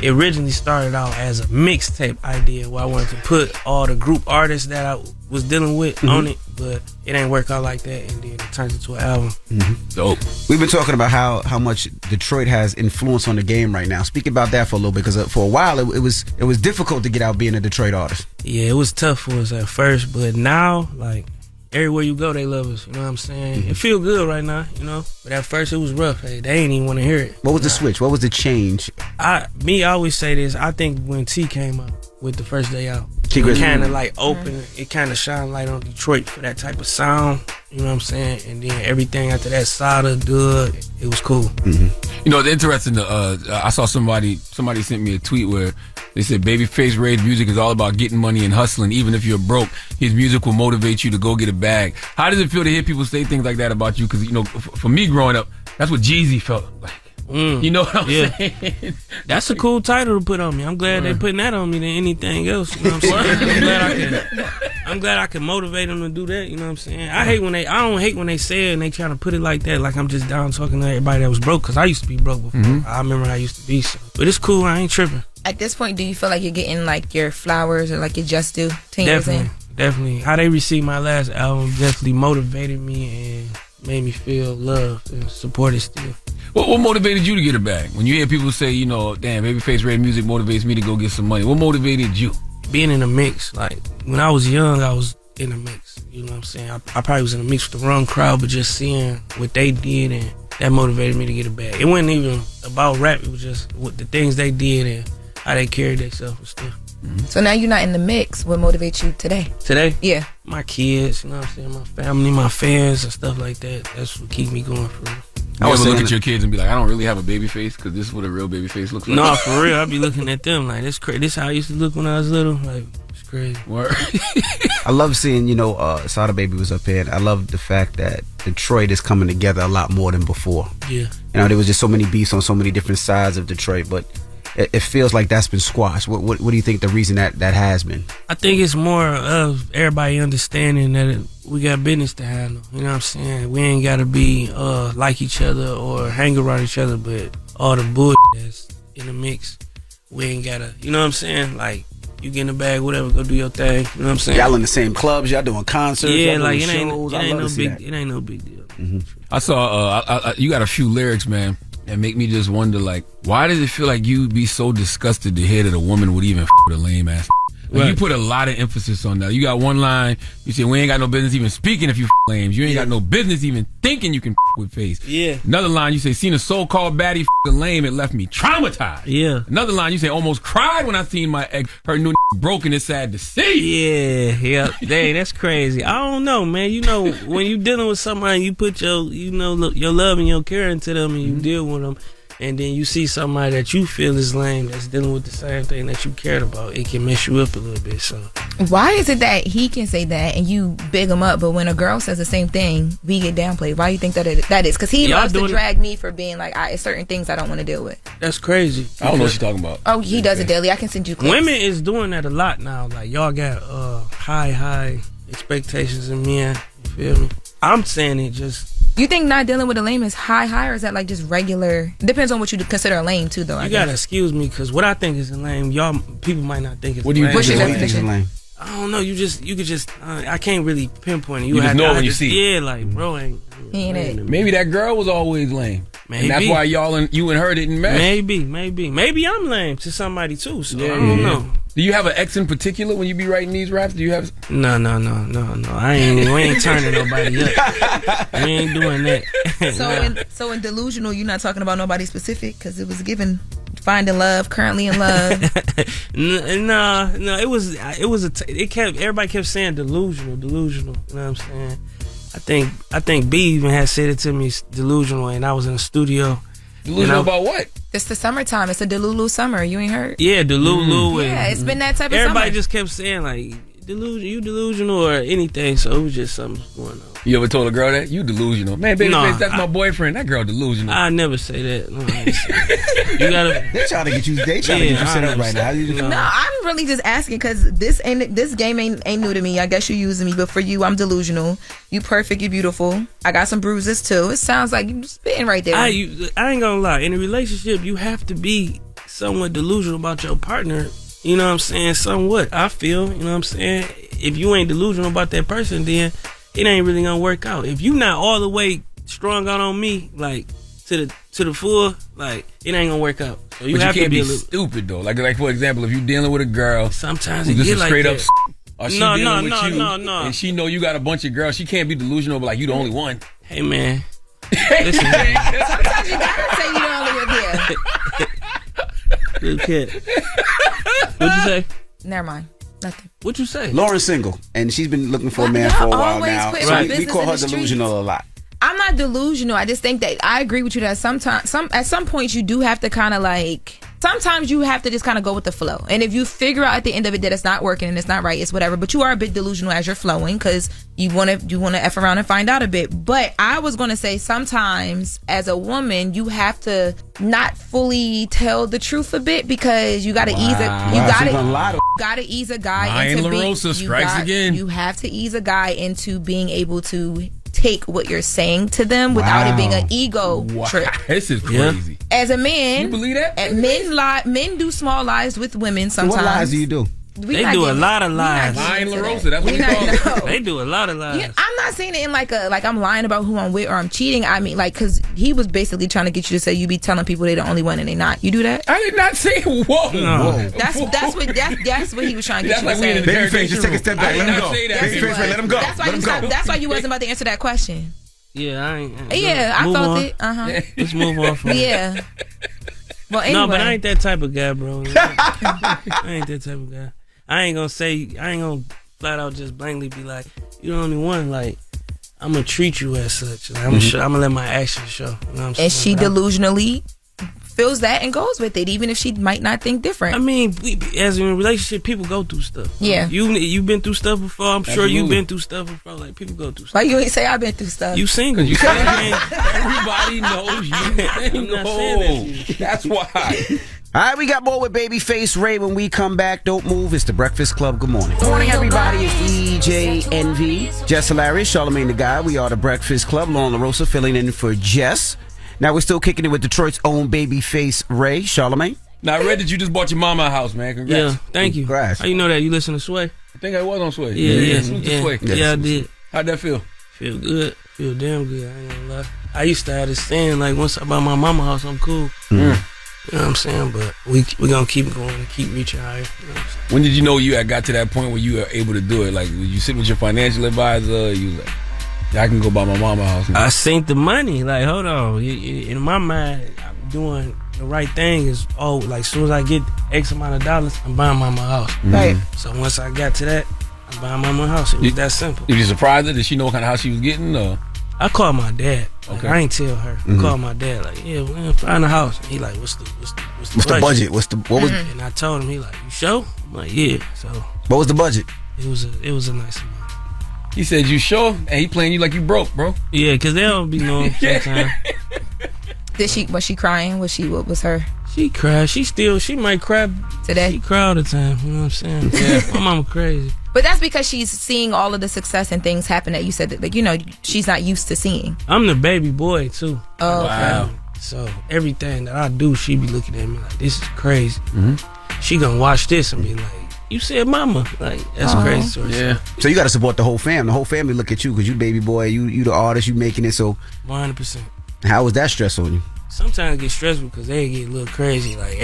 P: it originally started out as a mixtape idea where I wanted to put all the group artists that I was dealing with on it, but it ain't work out like that, and then it turned into an album.
D: Dope. We've been talking about how much Detroit has influence on the game right now. Speak about that for a little bit, because for a while it was difficult to get out being a Detroit artist.
P: Yeah, it was tough for us at first, but now, like, everywhere you go, they love us. You know what I'm saying? It feel good right now, you know? But at first, it was rough. Hey, they ain't even want to hear it.
D: What was the switch? What was the change?
P: I always say this. I think when T came out with the first day out, it kind of like opened, it kind of shined light on Detroit for that type of sound. You know what I'm saying? And then everything after that, Sada, Doug, it was cool.
C: You know, it's interesting. I saw somebody sent me a tweet where they said Babyface Ray's music is all about getting money and hustling. Even if you're broke, his music will motivate you to go get a bag. How does it feel to hear people say things like that about you? Because, you know, for me growing up, that's what Jeezy felt like. You know what I'm saying?
P: That's a cool title to put on me. I'm glad they're putting that on me than anything else. You know what I'm saying? I'm glad I can motivate them to do that. You know what I'm saying? I don't hate when they say it and they try to put it like that, like I'm just down talking to everybody that was broke, because I used to be broke before. I remember I used to be. So. But it's cool. I ain't tripping.
F: At this point, do you feel like you're getting like your flowers or like your just due 10 years in?
P: Definitely. How they received my last album definitely motivated me and made me feel loved and supported still.
C: What motivated you to get a bag? When you hear people say, you know, damn, Babyface Ray music motivates me to go get some money. What motivated you?
P: Being in a mix. Like, when I was young, I was in a mix. You know what I'm saying? I probably was in a mix with the wrong crowd, but just seeing what they did, and that motivated me to get a bag. It wasn't even about rap. It was just what the things they did and how they carried themselves and stuff.
F: So now you're not in the mix. What motivates you today?
P: Today?
F: Yeah.
P: My kids, you know what I'm saying? My family, my fans and stuff like that. That's what keep me going for real.
C: I would look at your kids and be like, I don't really have a baby face, because this is what a real baby face looks like.
P: No, for real. I be looking at them like, this crazy. This how I used to look when I was little. Like, it's crazy.
C: Word.
D: I love seeing, you know, Sada Baby was up here, and I love the fact that Detroit is coming together a lot more than before.
P: Yeah.
D: You know, there was just so many beefs on so many different sides of Detroit, but it feels like that's been squashed. What do you think the reason that has been?
P: I think it's more of everybody understanding that we got business to handle. You know what I'm saying? We ain't got to be like each other or hang around each other, but all the bullshit that's in the mix, we ain't got to, you know what I'm saying? Like, you get in the bag, whatever, go do your thing. You know what I'm saying?
D: Y'all in the same clubs, y'all doing concerts,
P: yeah,
D: y'all
P: like
D: doing shows.
P: it ain't no big deal.
C: I saw you got a few lyrics, man, that make me just wonder, like, why does it feel like you'd be so disgusted to hear that a woman would even with a lame ass? Like, you put a lot of emphasis on that. You got one line, you say, we ain't got no business even speaking if you lames. You ain't got no business even thinking you can with face.
P: Yeah.
C: Another line, you say, seen a so-called baddie lame, it left me traumatized.
P: Yeah.
C: Another line, you say, almost cried when I seen my ex, her new broken, it's sad to see.
P: Yeah. Dang, that's crazy. I don't know, man. You know, when you dealing with somebody, you put your, you know, your love and your care into them, and you deal with them, and then you see somebody that you feel is lame that's dealing with the same thing that you cared about, it can mess you up a little bit. So
F: why is it that he can say that and you big him up, but when a girl says the same thing, we get downplayed? Why do you think that is? Because he loves to drag me for being like, certain things I don't want to deal with.
P: That's crazy.
C: I don't know what you're talking about.
F: Oh, he does it daily. I can send you clips.
P: Women is doing that a lot now. Like, y'all got high expectations of men. You feel me? I'm saying it just...
F: You think not dealing with a lame is high, or is that like just regular? Depends on what you consider a lame too, though.
P: You gotta excuse me, because what I think is a lame, y'all people might not think it's.
D: What do you think is lame?
P: I don't know. You could just. I can't really pinpoint it.
C: You just know when you see it.
P: Yeah, like, bro, ain't it.
C: Maybe that girl was always lame.
P: Maybe.
C: And that's why you and her didn't match.
P: Maybe I'm lame to somebody too. So I don't know.
C: Do you have an ex in particular when you be writing these raps? Do you have?
P: No. We ain't turning nobody up. We ain't doing that.
F: So in delusional, you're not talking about nobody specific, because it was given finding love, currently in love.
P: No. Everybody kept saying delusional. You know what I'm saying? I think B even had said it to me, delusional, and I was in the studio.
C: Delusional about what?
F: It's the summertime. It's a Delulu summer. You ain't heard?
P: Yeah, Delulu.
F: Yeah, it's been that type of
P: everybody
F: summer.
P: just kept saying, like, you delusional or anything, so it was just something going on.
C: You ever told a girl that? You delusional. Man, Babyface, that's my boyfriend. That girl delusional.
P: I never say that. No, you gotta...
D: They trying to get you set up right now.
F: No, I'm really just asking, because this game ain't new to me. I guess you're using me, but for you, I'm delusional. You perfect, you beautiful. I got some bruises too. It sounds like you spitting right there.
P: I ain't gonna lie. In a relationship, you have to be somewhat delusional about your partner, you know what I'm saying? Somewhat, I feel, you know what I'm saying? If you ain't delusional about that person, then it ain't really gonna work out. If you not all the way strung out on me, like to the full, like it ain't gonna work out. So you have
C: can't
P: to be
C: be stupid though. Like for example, if you dealing with a girl,
P: sometimes
C: who's
P: it
C: just
P: get
C: a
P: like
C: straight
P: that.
C: up, or she dealing with you, and she know you got a bunch of girls, she can't be delusional, but like you the only one.
P: Hey man, listen, man.
F: Sometimes you gotta say you the only one there.
P: Good kid. What'd you say?
F: Never mind. Nothing.
P: What you say?
D: Lauren's single, and she's been looking for a man for a while
F: always
D: now.
F: put
D: So
F: my
D: we
F: business
D: call
F: in
D: her
F: the streets.
D: delusional a lot.
F: I'm not delusional. I just think that I agree with you that at some point you do have to kind of like. Sometimes you have to just kind of go with the flow. And if you figure out at the end of it that it's not working and it's not right, it's whatever. But you are a bit delusional as you're flowing because you want to F around and find out a bit. But I was going to say sometimes as a woman, you have to not fully tell the truth a bit because you got to ease a guy into being. You have to ease a guy into being able to take what you're saying to them without it being an ego trip.
C: This is crazy.
F: As a man,
C: you believe that?
F: Men do small lies with women sometimes.
D: So what lies do you do?
P: They do a lot of lies.
C: Lying La Rosa, that's what we call it.
P: They do a lot of lies.
F: Yeah, I'm not saying it in like I'm lying about who I'm with or I'm cheating. I mean, like, because he was basically trying to get you to say you be telling people they the only one and they not. You do that?
C: I did not say whoa.
P: No.
F: That's what he was trying to get you to say.
D: Babyface, just take a step back. Let him go. Babyface, let him go.
F: That's why you wasn't about to answer that question.
P: Yeah, I ain't.
F: Yeah, I felt it.
P: Let's move on from it.
F: Yeah. Well, anyway.
P: No, but I ain't that type of guy, bro. I ain't that type of guy. I ain't gonna flat out just blankly be like, you're the only one. Like, I'm gonna treat you as such. Like, I'm gonna let my actions show. You know what I'm saying?
F: And she delusionally feels that and goes with it, even if she might not think different.
P: I mean, as in a relationship, people go through stuff.
F: Yeah.
P: You've been through stuff before. I'm sure you've been through stuff before. Like, people go through stuff.
F: Why you ain't say I've been through stuff?
P: You single. You
C: Everybody knows you.
P: I'm not saying that.
C: That's why.
D: All right, we got more with Babyface Ray when we come back. Don't move. It's the Breakfast Club. Good morning. Good morning, everybody. It's DJ Envy, Jess Hilarious, Charlamagne the Guy. We are the Breakfast Club. Lauren LaRosa filling in for Jess. Now we're still kicking it with Detroit's own Babyface Ray. Charlamagne.
C: Now I read that you just bought your mama a house, man. Congrats.
P: Yeah, thank you.
D: Congrats.
P: How you know that? You listen to Sway?
C: I think I was on Sway.
P: Yeah.
C: Sway.
P: Yeah, I did.
C: How'd that feel?
P: Feel good. Feel damn good. I ain't gonna lie. I used to have this saying, like, once I buy my mama house, I'm cool. You know what I'm saying? But we gonna keep going and keep reaching higher. You know what I'm saying?
C: When did you know you had got to that point where you were able to do it? Like, did you sit with your financial advisor? You was like, yeah, I can go buy my mama house now.
P: I synced the money. Like, hold on. In my mind, I'm doing the right thing. Is like, as soon as I get X amount of dollars, I'm buying mama house.
F: Right.
P: So once I got to that, I'm buying mama house. It was that simple.
C: Did you surprise her? Did she know what kind of house she was getting? Or?
P: I called my dad. Like,
C: Okay.
P: I ain't tell her. I called my dad. Like, yeah, we're gonna find a house. And he like, what's the
D: budget? What was?
P: And I told him. He like, you sure? I'm like, yeah. So
D: What was the budget?
P: it was a nice amount.
C: He said, you sure? And he playing you like you broke, bro.
P: Yeah, because they don't be knowing sometimes.
F: Was she crying? What was her?
P: She cried. She might cry
F: Today?
P: She cry all the time. You know what I'm saying? Yeah. My mama crazy.
F: But that's because she's seeing all of the success and things happen that you said that, like, you know, she's not used to seeing.
P: I'm the baby boy too.
F: Oh,
C: Wow.
P: So everything that I do, she be looking at me like, this is crazy. She gonna watch this and be like, you said mama. Like, that's crazy. So
C: Yeah.
D: So you got to support the whole fam. The whole family look at you because you baby boy. You the artist. You making it. So
P: 100%.
D: how was that stress on you?
P: Sometimes it get stressful because they get a little crazy. Like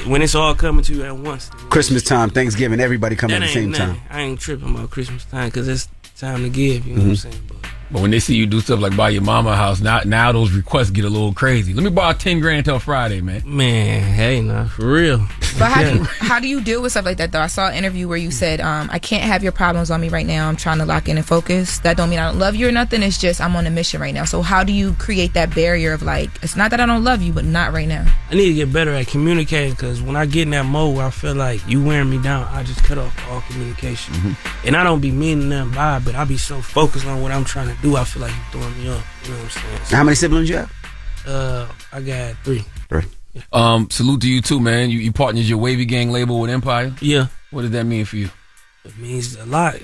P: when it's all coming to you at once.
D: Christmas time, Thanksgiving, everybody coming at the same time.
P: I ain't tripping about Christmas time because it's time to give. You know what I'm saying?
C: But when they see you do stuff like buy your mama a house, now those requests get a little crazy. Let me borrow $10,000 till Friday, man.
P: Man, hey, nah, for real.
F: But how do you deal with stuff like that though? I saw an interview where you said, I can't have your problems on me right now. I'm trying to lock in and focus. That don't mean I don't love you or nothing. It's just I'm on a mission right now. So how do you create that barrier of like, it's not that I don't love you, but not right now?
P: I need to get better at communicating because when I get in that mode where I feel like you wearing me down, I just cut off all communication. And I don't be meaning nothing by it, but I be so focused on what I'm trying to do, I feel like you throwing me off. You know what I'm saying? So,
D: How many siblings you have?
P: I got 3.
C: Salute to you too, man. You partnered your Wavy Gang label with Empire.
P: Yeah.
C: What did that mean for you?
P: It means a lot.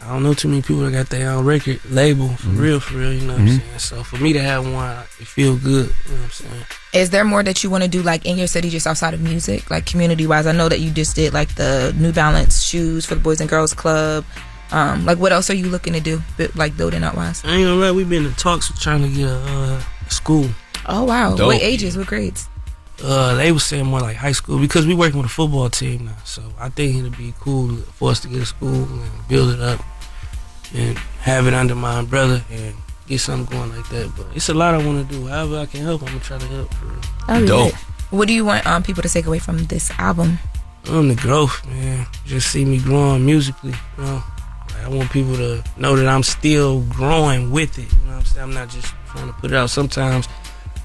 P: I don't know too many people that got their own record label, for real, you know what I'm saying? So for me to have one, it feel good, you know what I'm saying?
F: Is there more that you want to do, like, in your city just outside of music, like community-wise? I know that you just did, like, the New Balance shoes for the Boys and Girls Club. Like, what else are you looking to do, like, building out-wise?
P: I ain't gonna lie, we've been in talks with trying to get a school.
F: Oh, wow.
P: Dope.
F: What ages? What grades?
P: They was saying more like high school because we working with a football team now. So I think it'd be cool for us to get a school and build it up and have it under my umbrella and get something going like that. But it's a lot I want to do. However I can help, I'm gonna try to help.
F: Dope. What do you want people to take away from this album?
P: The growth, man. Just see me growing musically. You know, like, I want people to know that I'm still growing with it. You know what I'm saying? I'm not just trying to put it out. Sometimes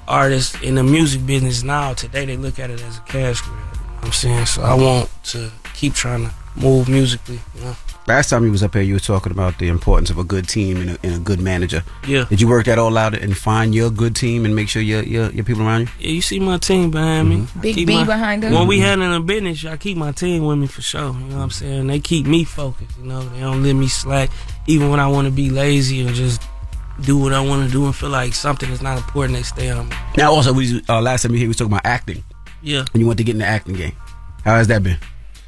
P: artists in the music business now, today, they look at it as a cash grab. You know what I'm saying? So I want to keep trying to move musically, you know?
D: Last time you was up here, you were talking about the importance of a good team and a good manager.
P: Yeah.
D: Did you work that all out and find your good team and make sure your people around you?
P: Yeah, you see my team behind me.
F: Big B behind them.
P: When we handling a business, I keep my team with me for sure. You know what I'm saying? They keep me focused, you know? They don't let me slack, even when I want to be lazy or just do what I want to do and feel like something is not important, they stay on me.
D: Now, also, last time you here, we was talking about acting.
P: Yeah.
D: And you want to get in the acting game. How has that been?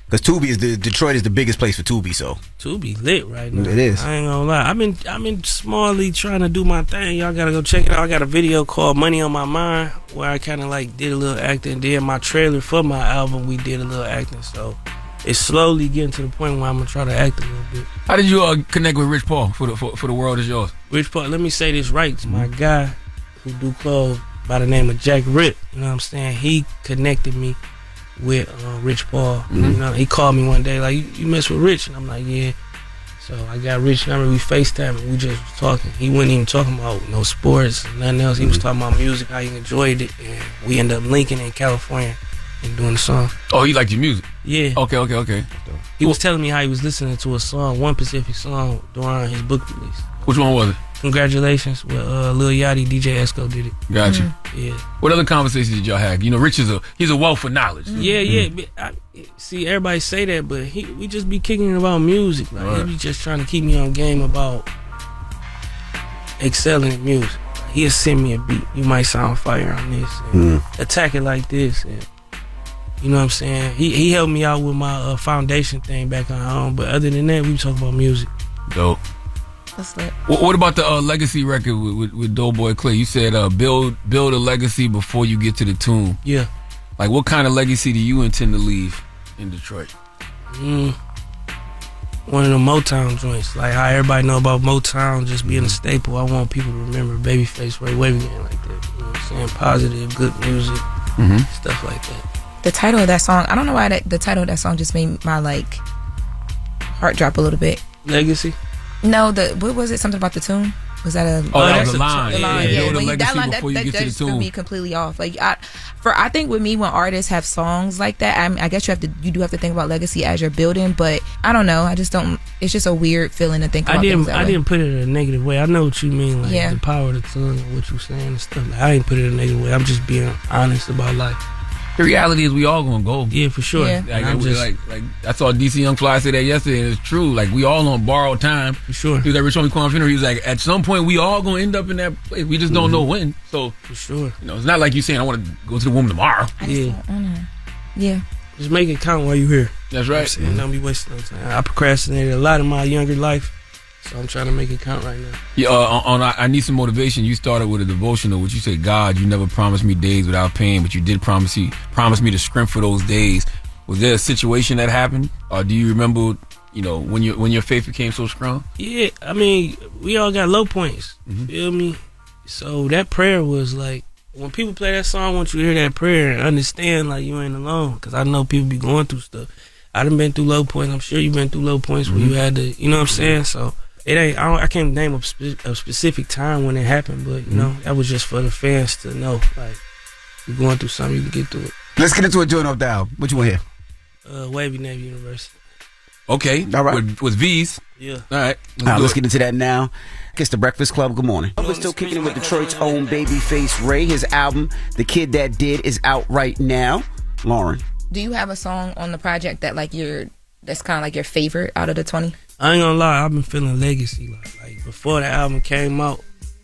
D: Because Detroit is the biggest place for Tubi, so.
P: Tubi lit right now.
D: It is.
P: I ain't gonna lie. I've been smartly trying to do my thing. Y'all gotta go check it out. I got a video called Money on My Mind where I kind of like did a little acting. Then my trailer for my album, we did a little acting. So it's slowly getting to the point where I'm gonna try to act a little bit.
C: How did you connect with Rich Paul for the World Is Yours?
P: Rich Paul, let me say this right. It's my guy who do clothes by the name of Jack Rip. You know what I'm saying? He connected me with Rich Paul. You know, he called me one day like, you mess with Rich? And I'm like, yeah. So I got Rich number, we FaceTime and we just was talking. He wasn't even talking about no sports and nothing else. He was talking about music, how he enjoyed it, and we ended up linking in California and doing the song.
C: Oh, he liked your music?
P: Yeah.
C: Okay.
P: He was telling me how he was listening to a song, one specific song during his book release.
C: Which one was it?
P: Congratulations with Lil Yachty, DJ Esco did it.
C: Gotcha.
P: Yeah.
C: What other conversations did y'all have? You know, Rich he's a wealth of knowledge.
P: Yeah. See, everybody say that, but we just be kicking it about music. Like, he be just trying to keep me on game about excelling in music. He'll send me a beat. You might sound fire on this. And attack it like this. And, you know what I'm saying? He helped me out with my foundation thing back on home. But other than that, we talk about music.
C: Dope.
F: That's lit.
C: What about the legacy record with Doughboy Clay? You said build a legacy before you get to the tomb.
P: Yeah.
C: Like, what kind of legacy do you intend to leave in Detroit?
P: One of the Motown joints. Like how everybody know about Motown just being a staple. I want people to remember Babyface Ray Wavy again like that. You know what I'm saying? Positive, good music, stuff like that.
F: The title of that song, I don't know why the title of that song just made my like heart drop a little bit.
P: Legacy?
F: No, what was it? Something about the tune? Was that a?
C: That was a line.
F: The line,
C: Yeah.
F: That line
C: before you get to the
F: just
C: tomb.
F: threw me completely off. Like I think with me, when artists have songs like that, I guess you do have to think about legacy as you're building. But I don't know. I just don't. It's just a weird feeling to think about.
P: I didn't put it in a negative way. I know what you mean, like
F: Yeah.
P: the power of the tongue and what you're saying and stuff. Like, I ain't put it in a negative way. I'm just being honest about life.
C: The reality is we all gonna go.
P: Yeah, for sure.
F: Yeah.
C: Like I saw DC Young Fly say that yesterday, and it's true. Like, we all on borrowed time.
P: For sure.
C: He was at Rich Homie Quan funeral. He was like, at some point we all gonna end up in that place. We just don't know when. So
P: for sure,
C: you know, it's not like you saying I want to go to the womb tomorrow.
F: Yeah.
P: Just make it count while you're here.
C: That's right.
P: Don't be wasting no time. I procrastinated a lot in my younger life, so I'm trying to make it count right now.
C: Yeah, on I Need Some Motivation, you started with a devotional, which you said, God, you never promised me days without pain, but you did promise me the strength for those days. Was there a situation that happened, or do you remember, you know, when your faith became so strong?
P: Yeah, I mean, we all got low points. Feel me? So that prayer was like, when people play that song, I want you to hear that prayer and understand like you ain't alone, because I know people be going through stuff. I done been through low points. I'm sure you've been through low points where you had to, you know what I'm saying? So it ain't. I can't name a specific time when it happened, but you know that was just for the fans to know, like, you're going through something, you can get through it.
D: Let's get into a joint off the album. What you want to hear?
P: Wavy Navy University.
C: Okay, all right. With V's.
P: Yeah.
C: All right.
D: Let's get into that now. It's the Breakfast Club. Good morning. We're still kicking it with Detroit's own Babyface Ray. His album, The Kid That Did, is out right now. Lauren.
F: Do you have a song on the project that like you're that's kind of like your favorite out of the 20?
P: I ain't gonna lie, I've been feeling Legacy. Like before the album came out,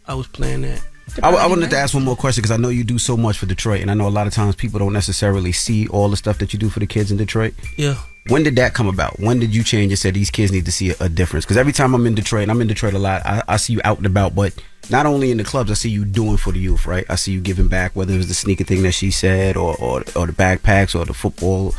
P: I was playing that.
D: I wanted to ask one more question because I know you do so much for Detroit, and I know a lot of times people don't necessarily see all the stuff that you do for the kids in Detroit.
P: Yeah.
D: When did that come about? When did you change and say these kids need to see a difference? Because every time I'm in Detroit, and I'm in Detroit a lot, I see you out and about, but not only in the clubs, I see you doing for the youth, right? I see you giving back, whether it was the sneaker thing that she said or the backpacks or the football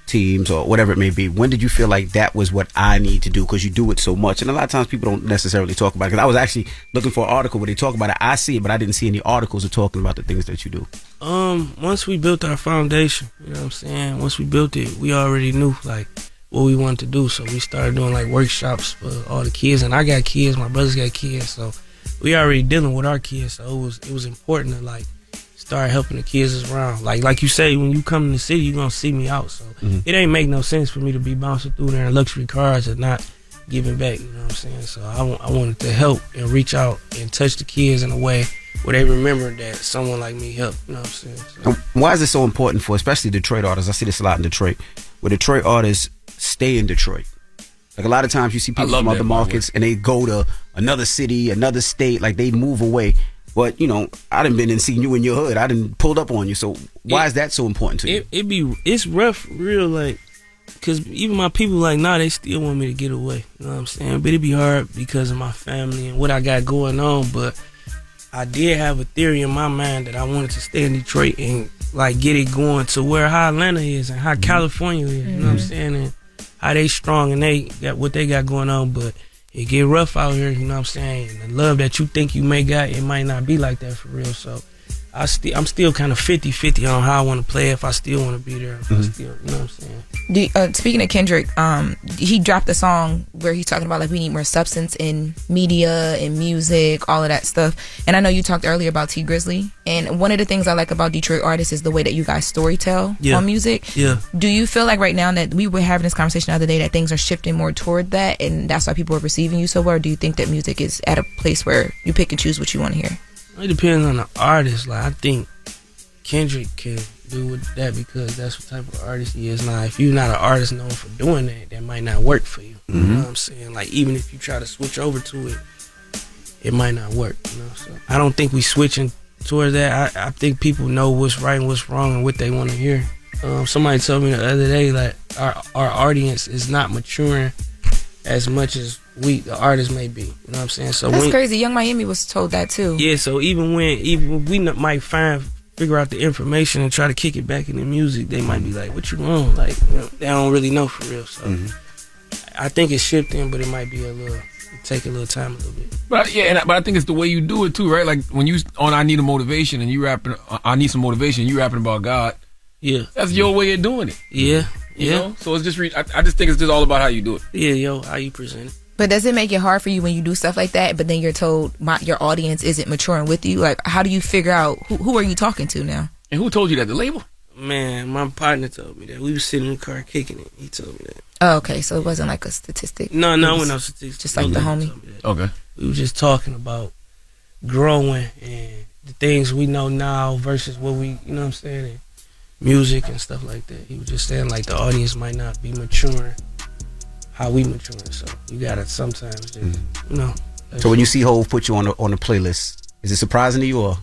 D: teams or whatever it may be. When did you feel like that was what I need to do? Because you do it so much, and a lot of times people don't necessarily talk about it. Because I was actually looking for an article where they talk about it. I see it, but I didn't see any articles of talking about the things that you do.
P: Once we built our foundation, you know what I'm saying? Once we built it, we already knew like what we wanted to do. So we started doing like workshops for all the kids, and I got kids, my brothers got kids, so we already dealing with our kids. So it was important to like start helping the kids around. Like you say, when you come in the city, you're gonna see me out. So it ain't make no sense for me to be bouncing through there in luxury cars and not giving back. You know what I'm saying? So I wanted to help and reach out and touch the kids in a way where they remember that someone like me helped. You know what I'm saying? So.
D: Why is it so important for especially Detroit artists? I see this a lot in Detroit, where Detroit artists stay in Detroit. Like a lot of times you see people from other markets and they go to another city, another state, like they move away. But, you know, I done been and seen you in your hood. I done pulled up on you. So why is that so important to you?
P: It's rough, real, like, because even my people, like, they still want me to get away. You know what I'm saying? But it be hard because of my family and what I got going on. But I did have a theory in my mind that I wanted to stay in Detroit and, like, get it going to where how Atlanta is and how California is. You know what I'm saying? And how they strong and they got what they got going on. But it get rough out here, you know what I'm saying? And the love that you think you may got, it might not be like that for real. So I'm still kind of 50-50 on how I want to play, if I still want to be there. If I still, you know what I'm saying?
F: Speaking of Kendrick, he dropped a song where he's talking about like we need more substance in media and music, all of that stuff. And I know you talked earlier about T Grizzly, and one of the things I like about Detroit artists is the way that you guys storytell on music.
P: Yeah.
F: Do you feel like right now that we were having this conversation the other day that things are shifting more toward that, and that's why people are receiving you so well? Or do you think that music is at a place where you pick and choose what you want to hear?
P: It depends on the artist. Like I think Kendrick can do with that because that's what type of artist he is. Now, if you're not an artist known for doing that, that might not work for you. You know what I'm saying? Like even if you try to switch over to it, it might not work. You know, so I don't think we switching towards that. I think people know what's right and what's wrong and what they want to hear. Somebody told me the other day that our audience is not maturing as much as the artists may be. You know what I'm saying? So
F: that's crazy. Young Miami was told that too.
P: Yeah, so even when we might figure out the information and try to kick it back in the music, they might be like, what you want? Like, you know, they don't really know for real. So I think it's shifting, but it might be take a little time a little bit.
C: But but I think it's the way you do it too, right? Like when you on I Need a Motivation and you rapping, I Need Some Motivation, you rapping about God.
P: Yeah.
C: That's your way of doing it.
P: Yeah.
C: You know? So it's just, I just think it's just all about how you do it.
P: Yeah, how you present it.
F: But does it make it hard for you when you do stuff like that, but then you're told your audience isn't maturing with you? Like, how do you figure out who are you talking to now?
C: And who told you that? The label?
P: Man, my partner told me that. We was sitting in the car kicking it. He told me that.
F: Oh, okay. So it wasn't like a statistic?
P: No, it wasn't no statistic.
F: Just like the homie?
C: Okay.
P: We were just talking about growing and the things we know now versus what we, you know what I'm saying, and music and stuff like that. He was just saying like the audience might not be maturing how we maturing, so you gotta sometimes just, you know.
D: So when you see Hov put you on the playlist, is it surprising to you or?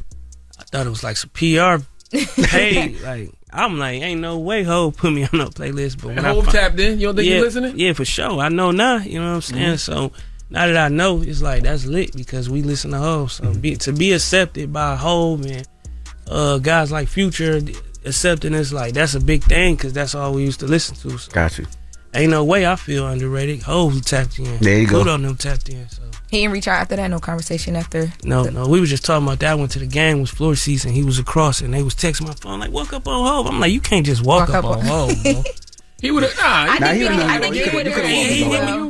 P: I thought it was like some PR paid. Like I'm like, ain't no way Hov put me on no playlist. But when
C: Hov tapped in, you don't think you listening?
P: Yeah, for sure. I know now. You know what I'm saying? So now that I know, it's like that's lit because we listen to Hov. So to be accepted by Hov and guys like Future accepting us, like that's a big thing because that's all we used to listen to. So.
D: Got you.
P: Ain't no way I feel underrated. Hov tapped in.
D: There you go.
P: Kudo them tapped in. So
F: he didn't reach out after that. No conversation after.
P: No. We was just talking about that. I went to the game, was floor seats, and he was across, and they was texting my phone like, "Walk up on Hov." I'm like, you can't just walk up on Hov, bro.
C: He would have.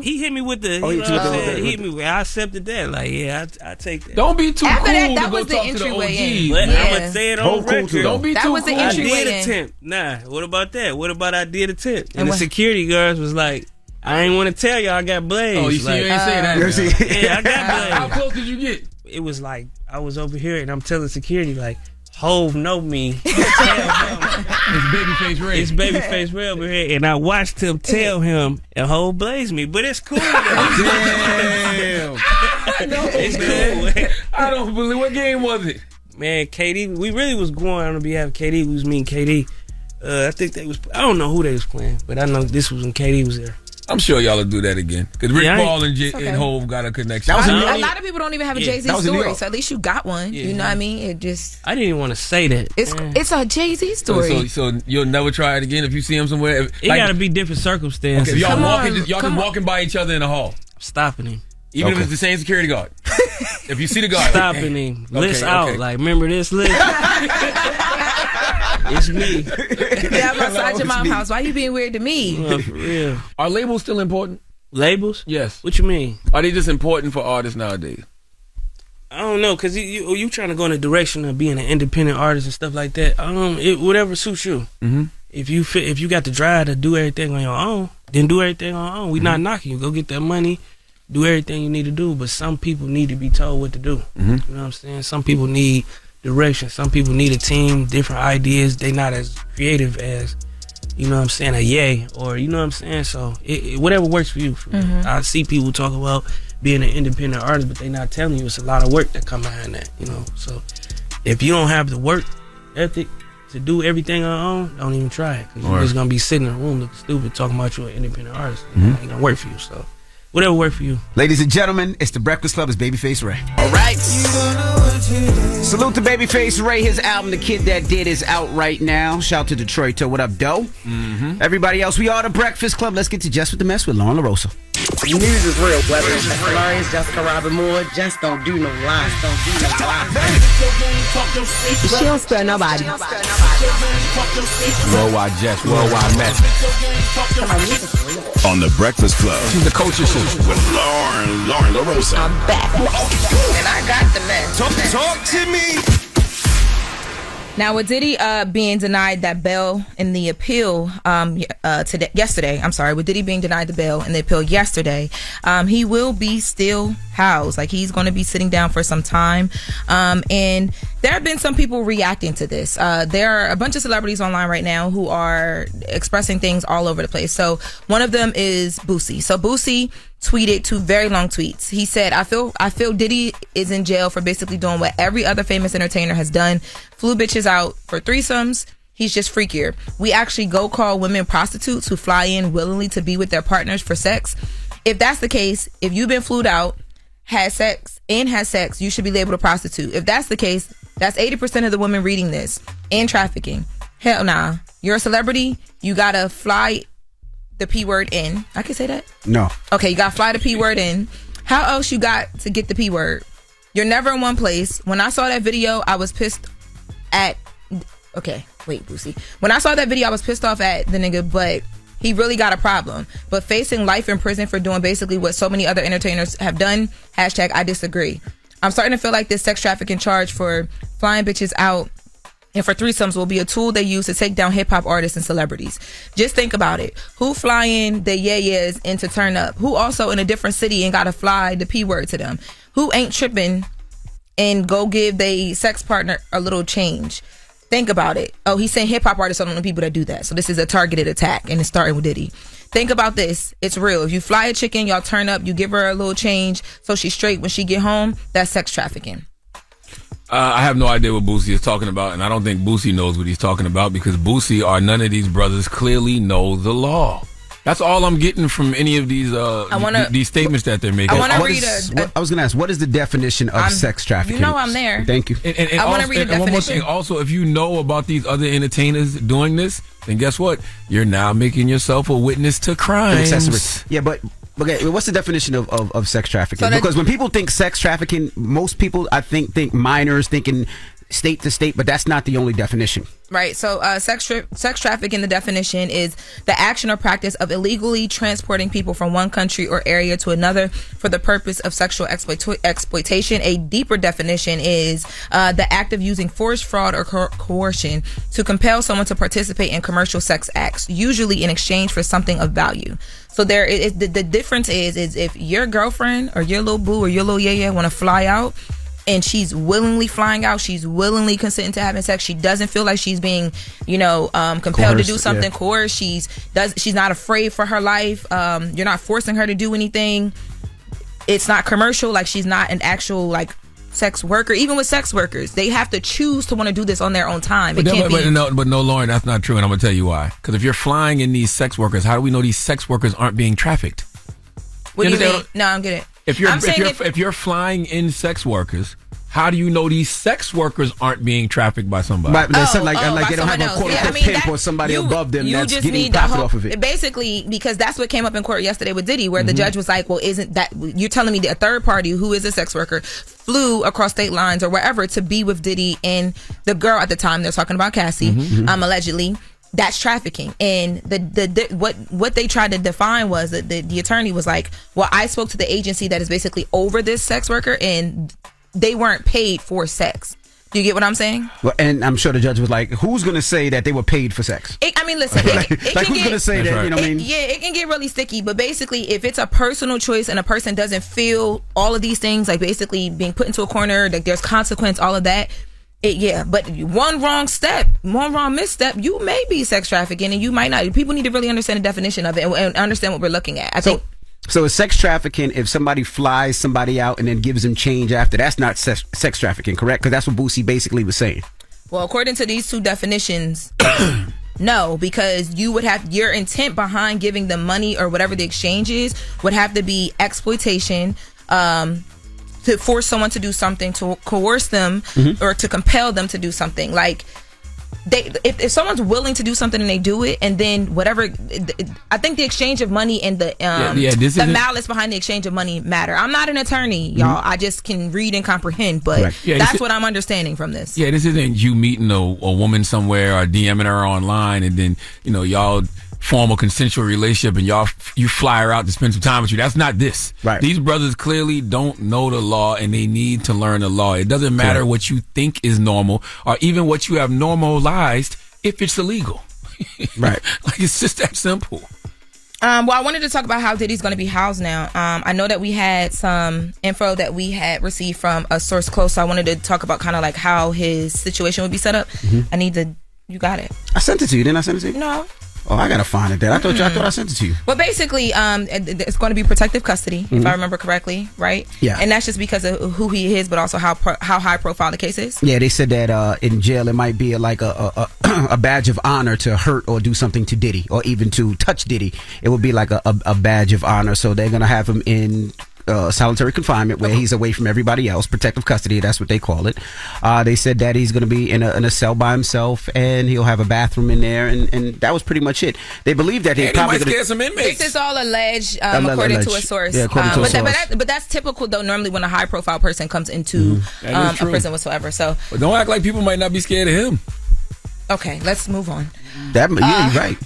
P: He hit me with the. He hit me with. I accepted that. Like, yeah, I take that.
C: Don't be too
F: after
C: cool
F: that
C: to go
F: was the
C: talk to the
F: entryway
C: OGs.
P: But I'm gonna say it on record.
C: Don't be too
F: that was
C: cool.
F: the entryway.
P: I did attempt. Nah, what about that? What about I did attempt? And the security guards was like, I ain't want to tell y'all I got blazed.
C: Oh, you see, you ain't saying that.
P: Yeah, I got blazed.
C: How close did you get?
P: It was like I was over here and I'm telling security like, Hove know me.
C: It's Babyface Ray.
P: It's Babyface Ray over here, and I watched him tell him, and Hove blaze me, but it's cool.
C: Damn.
P: It's cool.
C: I don't believe. What game was it?
P: Man, KD, we really was going on behalf of KD. We was meeting KD. I think they was. I don't know who they was playing, but I know this was when KD was there.
C: I'm sure y'all will do that again. Because Rick Paul and Hove got a connection.
F: A lot of people don't even have a Jay-Z story, so at least you got one.
P: Yeah.
F: You know what I mean? It just...
P: I didn't even want to say that.
F: It's a Jay-Z story.
C: So you'll never try it again if you see him somewhere?
P: It got to be different circumstances.
C: Okay, y'all just walking by each other in the hall.
P: Stopping him.
C: Even if it's the same security guard. If you see the guard.
P: Stopping him. List out. Like, remember this list? It's me.
F: Yeah, I'm outside your mom's house. Why you being weird to me?
P: For real.
C: Are labels still important?
P: Labels?
C: Yes.
P: What you mean?
C: Are they just important for artists nowadays?
P: I don't know, because you trying to go in the direction of being an independent artist and stuff like that. Whatever suits you.
C: Mm-hmm.
P: If you got the drive to do everything on your own, then do everything on your own. We not knocking you. Go get that money. Do everything you need to do. But some people need to be told what to do.
C: Mm-hmm.
P: You know what I'm saying? Some people need direction. Some people need a team, different ideas. They not as creative as, you know what I'm saying, a Ye, or you know what I'm saying. So whatever works for you. I see people talk about being an independent artist, but they not telling you it's a lot of work that come behind that. You know, so if you don't have the work ethic to do everything on your own, don't even try it, because you're just gonna be sitting in a room looking stupid talking about you're an independent artist. It ain't gonna work for you. So whatever works for you.
D: Ladies and gentlemen, it's the Breakfast Club. It's Babyface Ray. All right. Salute to Babyface Ray. His album, The Kid That Did, is out right now. Shout out to Detroit. What up, Doe? Mm-hmm. Everybody else, we are the Breakfast Club. Let's get to Jess With The Mess with Lauren LaRosa.
L: News is real, whether it's Jess Hilarious, Jess Moore, just don't do no lies,
M: She don't spare nobody.
C: Worldwide Jess, worldwide Mack.
G: On the Breakfast Club.
C: She's the coach assistant.
G: With Lauren LaRosa.
L: I'm back. And I got the mess.
G: Talk to me.
F: Now, with Diddy being denied that bail in the appeal yesterday, with Diddy being denied the bail in the appeal yesterday, he will be still housed. Like, he's going to be sitting down for some time. And there have been some people reacting to this. There are a bunch of celebrities online right now who are expressing things all over the place. So one of them is Boosie. So Boosie tweeted 2 very long tweets. He said, I feel Diddy is in jail for basically doing what every other famous entertainer has done. Flew bitches out for threesomes. He's just freakier. We actually go call women prostitutes who fly in willingly to be with their partners for sex. If that's the case, if you've been flued out, had sex, you should be labeled a prostitute. If that's the case, that's 80% of the women reading this. And trafficking. Hell nah. You're a celebrity. You gotta fly the P word in. I can say that?
D: No.
F: Okay, you gotta fly the P word in. How else you got to get the P word? You're never in one place. When I saw that video, I was pissed at... Okay, wait, Boosie. When I saw that video, I was pissed off at the nigga, but he really got a problem. But facing life in prison for doing basically what so many other entertainers have done, hashtag I disagree. I'm starting to feel like this sex trafficking charge for flying bitches out and for threesomes will be a tool they use to take down hip-hop artists and celebrities. Just think about it. Who flying the yeah-yeahs in to turn up? Who also in a different city and gotta fly the P word to them? Who ain't tripping and go give they sex partner a little change? Think about it. Oh, he's saying hip-hop artists are the only people that do that. So this is a targeted attack, and it's starting with Diddy. Think about this. It's real. If you fly a chicken, y'all turn up, you give her a little change so she's straight when she get home, that's sex trafficking.
C: I have no idea what Boosie is talking about, and I don't think Boosie knows what he's talking about, because Boosie or none of these brothers clearly know the law. That's all I'm getting from any of these these statements that they're making.
D: I want to read I was going to ask, what is the definition of sex trafficking?
F: You know I'm there.
D: Thank you.
C: And
F: I want to read a definition.
C: One more thing. Also, if you know about these other entertainers doing this, then guess what? You're now making yourself a witness to crimes.
D: Yeah, but okay, what's the definition of sex trafficking? Because when people think sex trafficking, most people, I think minors, thinking state to state, but that's not the only definition.
F: Right. So sex trafficking, the definition is the action or practice of illegally transporting people from one country or area to another for the purpose of sexual exploitation. A deeper definition is the act of using force, fraud, or coercion to compel someone to participate in commercial sex acts, usually in exchange for something of value. So there is the difference is if your girlfriend or your little boo or your little yeah want to fly out, and she's willingly flying out, she's willingly consenting to having sex, she doesn't feel like she's being, compelled to do something, coerced, she's not afraid for her life, you're not forcing her to do anything, it's not commercial, like she's not an actual like sex worker. Even with sex workers, they have to choose to want to do this on their own time.
C: But no, Lauren, that's not true, and I'm gonna tell you why. Because if you're flying in these sex workers, how do we know these sex workers aren't being trafficked?
F: What do you mean? No, I'm getting it.
C: If you're flying in sex workers, how do you know these sex workers aren't being trafficked by somebody?
D: Like they don't have a quote unquote pimp or somebody above them that's getting profit off of it.
F: Basically, because that's what came up in court yesterday with Diddy, where the judge was like, well, isn't that, you're telling me that a third party who is a sex worker flew across state lines or wherever to be with Diddy and the girl at the time, they're talking about Cassie, allegedly. That's trafficking. And what they tried to define was that the attorney was like, well, I spoke to the agency that is basically over this sex worker and they weren't paid for sex. Do you get what I'm saying?
D: Well, and I'm sure the judge was like, who's going to say that they were paid for sex?
F: Listen,
D: who's going to say that, you know what I mean?
F: Yeah, it can get really sticky, but basically, if it's a personal choice and a person doesn't feel all of these things, like basically being put into a corner, like there's consequence, all of that, but one wrong misstep, you may be sex trafficking and you might not. People need to really understand the definition of it and understand what we're looking at.
D: So it's sex trafficking if somebody flies somebody out and then gives them change after. That's not sex trafficking, correct? Because that's what Boosie basically was saying.
F: Well, according to these two definitions, no, because you would have your intent behind giving them money or whatever the exchange is would have to be exploitation, to force someone to do something, to coerce them or to compel them to do something. Like, if someone's willing to do something and they do it, and then whatever, I think the exchange of money and the malice behind the exchange of money matter. I'm not an attorney, y'all. I just can read and comprehend, but that's what I'm understanding from this.
C: Yeah, this isn't you meeting a woman somewhere or DMing her online, and then y'all form a consensual relationship and you fly her out to spend some time with you. That's not this.
D: Right.
C: These brothers clearly don't know the law and they need to learn the law. It doesn't matter what you think is normal or even what you have normalized if it's illegal.
D: Right.
C: Like, it's just that simple.
F: Well, I wanted to talk about how Diddy's going to be housed now. I know that we had some info that we had received from a source close, so I wanted to talk about kind of like how his situation would be set up. You got it.
D: I sent it to you. Didn't I send it to you?
F: No.
D: Oh, I gotta find it. I thought I sent it to you.
F: Well, basically, it's going to be protective custody, if I remember correctly, right?
D: Yeah.
F: And that's just because of who he is, but also how high profile the case is.
D: Yeah, they said that in jail it might be like a badge of honor to hurt or do something to Diddy, or even to touch Diddy. It would be like a badge of honor. So they're gonna have him in solitary confinement where he's away from everybody else. Protective custody, that's what they call it. They said that he's going to be in a cell by himself and he'll have a bathroom in there, and that was pretty much it. They believe that they probably
C: might scare some inmates.
F: This is all alleged, according to a source.
D: Yeah, according to a source.
F: But that's typical though, normally when a high profile person comes into a prison whatsoever. So,
C: but don't act like people might not be scared of him.
F: Okay, let's move on.
D: You're right.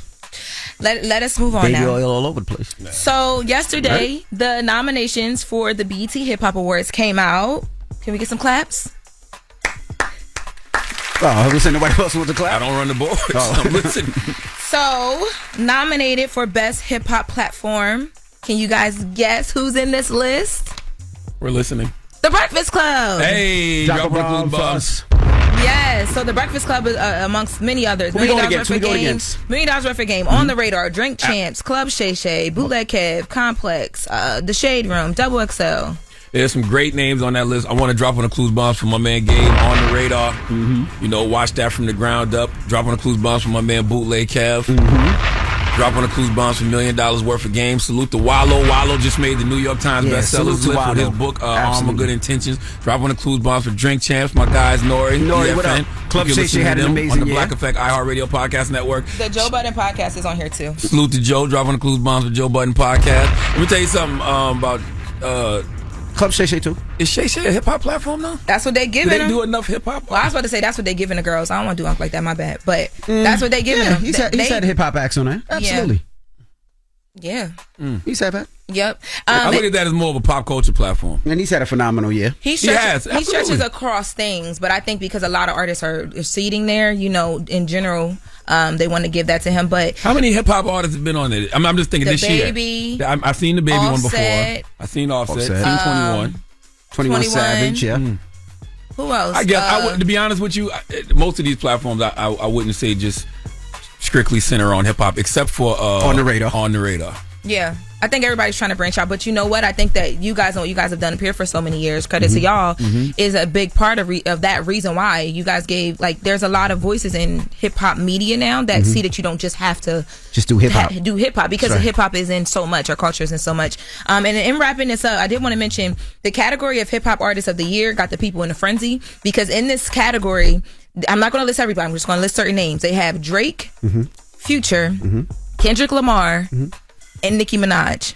F: Let us move on
D: Baby
F: now.
D: oil all over the place.
F: So yesterday, the nominations for the BET Hip Hop Awards came out. Can we get some claps?
D: Oh, I was saying nobody else wants to clap.
C: I don't run the board. I'm listening.
F: So, nominated for Best Hip Hop Platform. Can you guys guess who's in this list?
C: We're listening.
F: The Breakfast Club.
C: Hey, drop a bomb for us.
F: Yes, so the Breakfast Club is amongst many others. $1 Million Worth of Game, On the Radar, Drink Champs, Club Shay Shay, Bootleg Kev, Complex, The Shade Room, Double XL.
C: There's some great names on that list. I want to drop on the clues bombs for my man Gabe, On the Radar. Watch that from the ground up. Drop on the clues bombs for my man Bootleg Kev. Drop on the clues bombs for $1 Million Worth of Game. Salute to Wallow. Wallow just made the New York Times bestsellers list with his book, Arm of Good Intentions. Drop on the clues bombs for Drink Champs. My guys, Nori,
D: what up? Club Station had an amazing
C: on the Black Effect iHeartRadio Podcast Network.
F: The Joe Budden Podcast is on here too.
C: Salute to Joe. Drop on the clues bombs for Joe Budden Podcast. Let me tell you something about
D: Club Shay Shay too.
C: Is Shay Shay a hip hop platform now?
F: That's what they giving them.
C: They do enough hip hop.
F: Well, I was about to say that's what they giving the girls. I don't want to do like that. My bad, but that's what they giving them.
D: He's had hip hop acts on there. Absolutely.
F: Yeah.
D: He's had that.
F: Yep.
C: I look at that as more of a pop culture platform.
D: And he's had a phenomenal year.
F: He stretches across things, but I think because a lot of artists are seeding there, in general, they want to give that to him. But
C: how many hip hop artists have been on it? I'm just thinking this
F: Baby,
C: year. I've seen the Baby
F: Offset,
C: one before. I've seen Offset. Seen 21.
D: 21 Savage, yeah.
F: Who else?
C: I guess to be honest with you, most of these platforms I wouldn't say just strictly center on hip hop, except for
D: On the Radar.
C: On the Radar.
F: Yeah, I think everybody's trying to branch out, but you know what? I think that you guys have done up here for so many years. Credit to y'all is a big part of that reason why you guys gave. Like, there's a lot of voices in hip hop media now that see that you don't just have to
D: just do hip hop.
F: Do hip hop because hip hop is in so much. Our culture is in so much. And in wrapping this up, I did want to mention the category of hip hop artist of the year got the people in a frenzy because in this category, I'm not going to list everybody. I'm just going to list certain names. They have Drake, Future, Kendrick Lamar. And Nicki Minaj.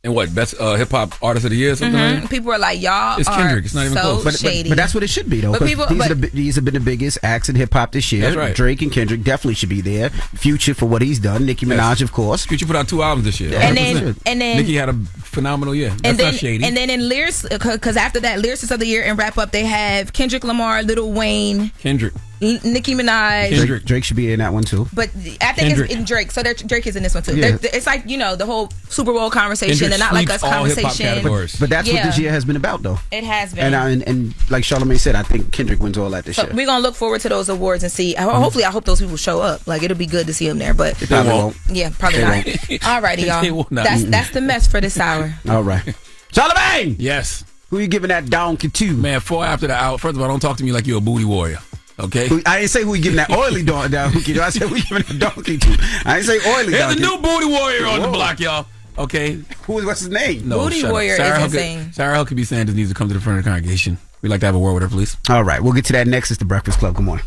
C: And what, best hip hop artist of the year or something like that?
F: People are like, y'all
C: it's Kendrick. It's not even
F: so
C: close.
F: shady.
D: But that's what it should be, though. These have been the biggest acts in hip hop this year.
C: That's right.
D: Drake and Kendrick definitely should be there. Future for what he's done. Nicki Minaj, of course.
C: Future put out 2 albums this year.
F: And then
C: Nicki had a phenomenal year. That's not shady.
F: And then in lyrics, because after that, lyricist of the year and wrap up, they have Kendrick Lamar, Lil Wayne,
C: Kendrick.
F: Nicki Minaj.
D: Drake should be in that one too.
F: But I think it's in Drake. So Drake is in this one too.
D: Yeah.
F: It's like, the whole Super Bowl conversation and Not Like Us conversation.
D: But that's what this year has been about, though.
F: It has been.
D: And like Charlamagne said, I think Kendrick wins all that this year.
F: We're going to look forward to those awards and see. Hopefully, I hope those people show up. Like, it'll be good to see them there. But
D: they probably won't.
F: Yeah, probably not. Alrighty, y'all. That's the mess for this hour.
D: All right. Charlamagne!
C: Yes.
D: Who you giving that donkey to?
C: Man, 4 after the hour. First of all, don't talk to me like you're a booty warrior. Okay?
D: I didn't say who you giving that oily donkey. I said who you giving that donkey to. I didn't say oily donkey.
C: There's a new booty warrior on the block, y'all. Okay?
D: What's his name?
C: No,
F: booty warrior is insane.
C: Sarah Huckabee Sanders needs to come to the front of the congregation. We'd like to have a word with her, please.
D: All right. We'll get to that next. It's The Breakfast Club. Good morning.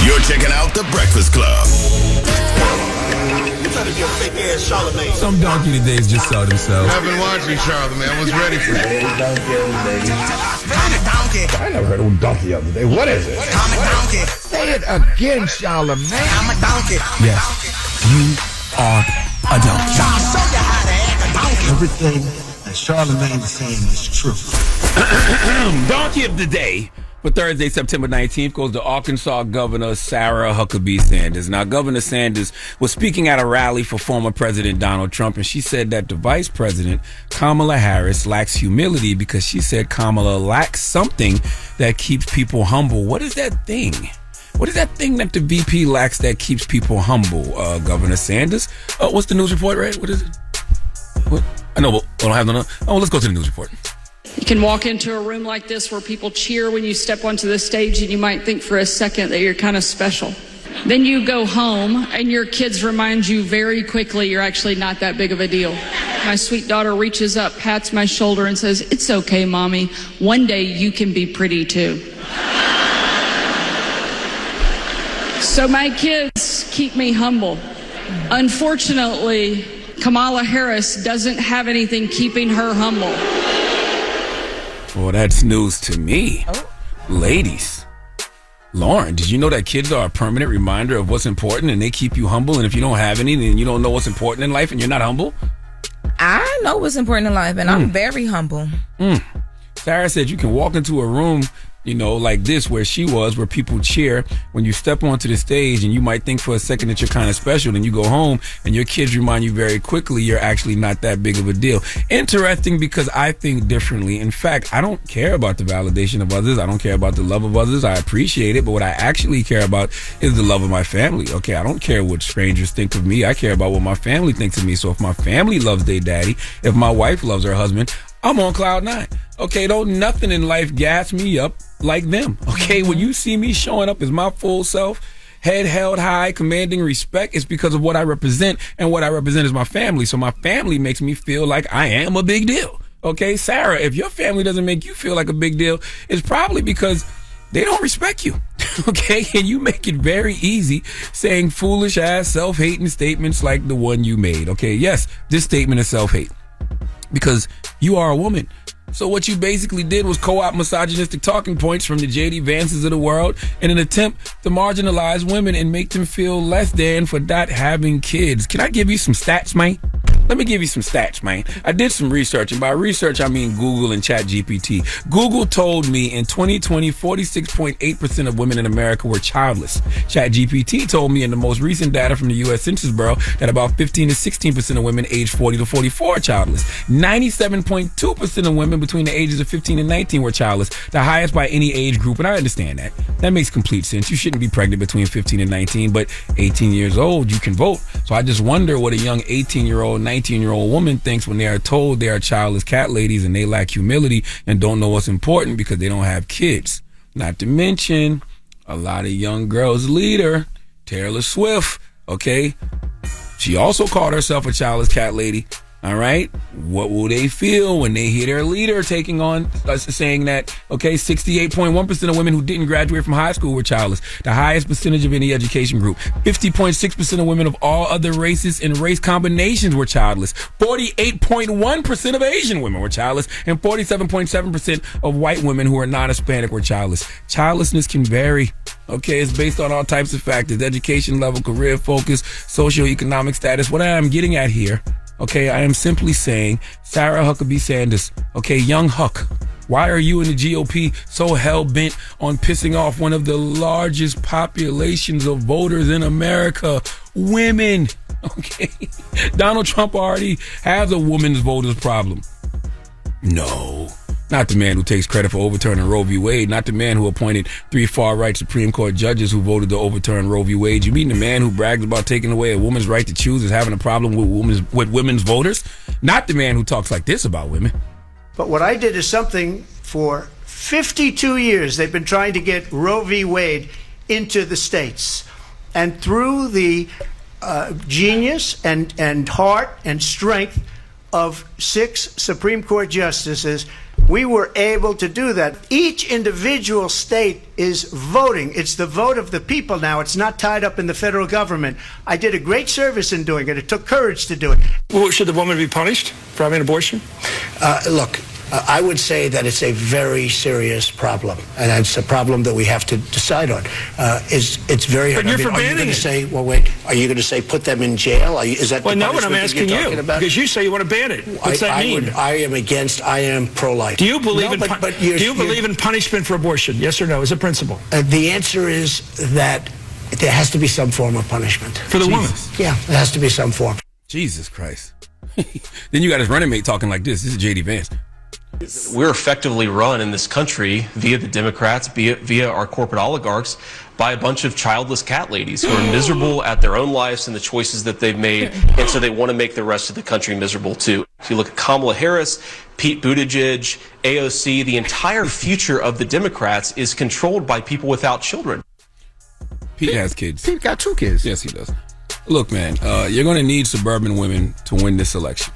G: You're checking out The Breakfast Club.
C: Some donkey today is just sold himself.
Q: I've been watching Charlamagne. I was ready for it.
R: I never heard of a donkey the other day. What is it?
Q: I'm a donkey.
R: Say it again, Charlamagne.
Q: I'm a donkey.
R: Yes, you are a donkey.
Q: I'll show you how to act a donkey.
R: Everything that Charlamagne is saying is true.
C: Donkey of the day for Thursday, September 19th goes to Arkansas Governor Sarah Huckabee Sanders. Now, Governor Sanders was speaking at a rally for former President Donald Trump, and she said that the Vice President, Kamala Harris, lacks humility because she said Kamala lacks something that keeps people humble. What is that thing? What is that thing that the VP lacks that keeps people humble, Governor Sanders? What's the news report, right? What is it? What? I know, but I don't have no. Oh, let's go to the news report.
S: You can walk into a room like this where people cheer when you step onto the stage and you might think for a second that you're kind of special. Then you go home and your kids remind you very quickly you're actually not that big of a deal. My sweet daughter reaches up, pats my shoulder and says, "It's okay, Mommy. One day you can be pretty too." So my kids keep me humble. Unfortunately, Kamala Harris doesn't have anything keeping her humble.
C: Well, that's news to me. Ladies, Lauren, did you know that kids are a permanent reminder of what's important and they keep you humble? And if you don't have any, then you don't know what's important in life and you're not humble?
F: I know what's important in life and I'm very humble.
C: Sarah said you can walk into a room, like this where she was, where people cheer when you step onto the stage, and you might think for a second that you're kind of special. Then you go home and your kids remind you very quickly you're actually not that big of a deal. Interesting, because I think differently. In fact, I don't care about the validation of others. I don't care about the love of others. I appreciate it, but what I actually care about is the love of my family. Okay, I don't care what strangers think of me. I care about what my family thinks of me. So if my family loves their daddy, if my wife loves her husband, I'm on cloud 9. Okay, don't nothing in life gas me up like them. Okay, when you see me showing up as my full self, head held high, commanding respect, it's because of what I represent, and what I represent is my family. So my family makes me feel like I am a big deal. Okay, Sarah, if your family doesn't make you feel like a big deal, it's probably because they don't respect you. Okay, and you make it very easy saying foolish ass self-hating statements like the one you made. Okay, yes, this statement is self-hate because you are a woman. So what you basically did was co-opt misogynistic talking points from the J.D. Vances of the world in an attempt to marginalize women and make them feel less than for not having kids. Can I give you some stats, man? Let me give you some stats, man. I did some research, and by research, I mean Google and ChatGPT. Google told me in 2020, 46.8% of women in America were childless. ChatGPT told me in the most recent data from the U.S. Census Bureau that about 15 to 16% of women aged 40 to 44 are childless. 97.2% of women between the ages of 15 and 19 were childless, the highest by any age group, and I understand that. That makes complete sense. You shouldn't be pregnant between 15 and 19, but 18 years old, you can vote. So I just wonder what a young 18-year-old, 19-year-old woman thinks when they are told they are childless cat ladies and they lack humility and don't know what's important because they don't have kids. Not to mention, a lot of young girls' leader, Taylor Swift, okay? She also called herself a childless cat lady. All right. What will they feel when they hear their leader taking on, saying that, okay, 68.1% of women who didn't graduate from high school were childless, the highest percentage of any education group. 50.6% of women of all other races and race combinations were childless. 48.1% of Asian women were childless, and 47.7% of white women who are non-Hispanic were childless. Childlessness can vary. Okay, it's based on all types of factors: education level, career focus, socioeconomic status. What I am getting at here, okay, I am simply saying, Sarah Huckabee Sanders, okay, young Huck, why are you and the GOP so hell-bent on pissing off one of the largest populations of voters in America? Women, okay? Donald Trump already has a women's voters problem. No. Not the man who takes credit for overturning Roe v. Wade. Not the man who appointed 3 far-right Supreme Court judges who voted to overturn Roe v. Wade. You mean the man who brags about taking away a woman's right to choose is having a problem with women's voters? Not the man who talks like this about women.
T: But what I did is something for 52 years. They've been trying to get Roe v. Wade into the states. And through the genius and heart and strength of 6 Supreme Court justices, we were able to do that. Each individual state is voting. It's the vote of the people now. It's not tied up in the federal government. I did a great service in doing it. It took courage to do it.
U: Well, should the woman be punished for having an abortion?
T: Look, I would say that it's a very serious problem, and it's a problem that we have to decide on. It's very hard.
U: But you're
T: are you
U: forbidding
T: going to
U: it.
T: say, well, wait, are you going to say put them in jail? Is that
U: Well,
T: the
U: no, what I'm
T: punishment that
U: asking
T: you're
U: you,
T: talking about?
U: because you say you want to ban it. What's that mean?
T: I am pro-life.
U: Do you believe
T: do you
U: believe in punishment for abortion? Yes or no, as a principle?
T: The answer is that there has to be some form of punishment.
U: For the woman?
T: Yeah, there has to be some form.
C: Jesus Christ. Then you got his running mate talking like this. This is J.D. Vance.
V: We're effectively run in this country via the Democrats, via our corporate oligarchs, by a bunch of childless cat ladies who are miserable at their own lives and the choices that they've made, and so they want to make the rest of the country miserable too. If you look at Kamala Harris, Pete Buttigieg, AOC, the entire future of the Democrats is controlled by people without children.
C: Pete has kids.
D: Pete got 2 kids.
C: Yes, he does. Look, man, you're going to need suburban women to win this election.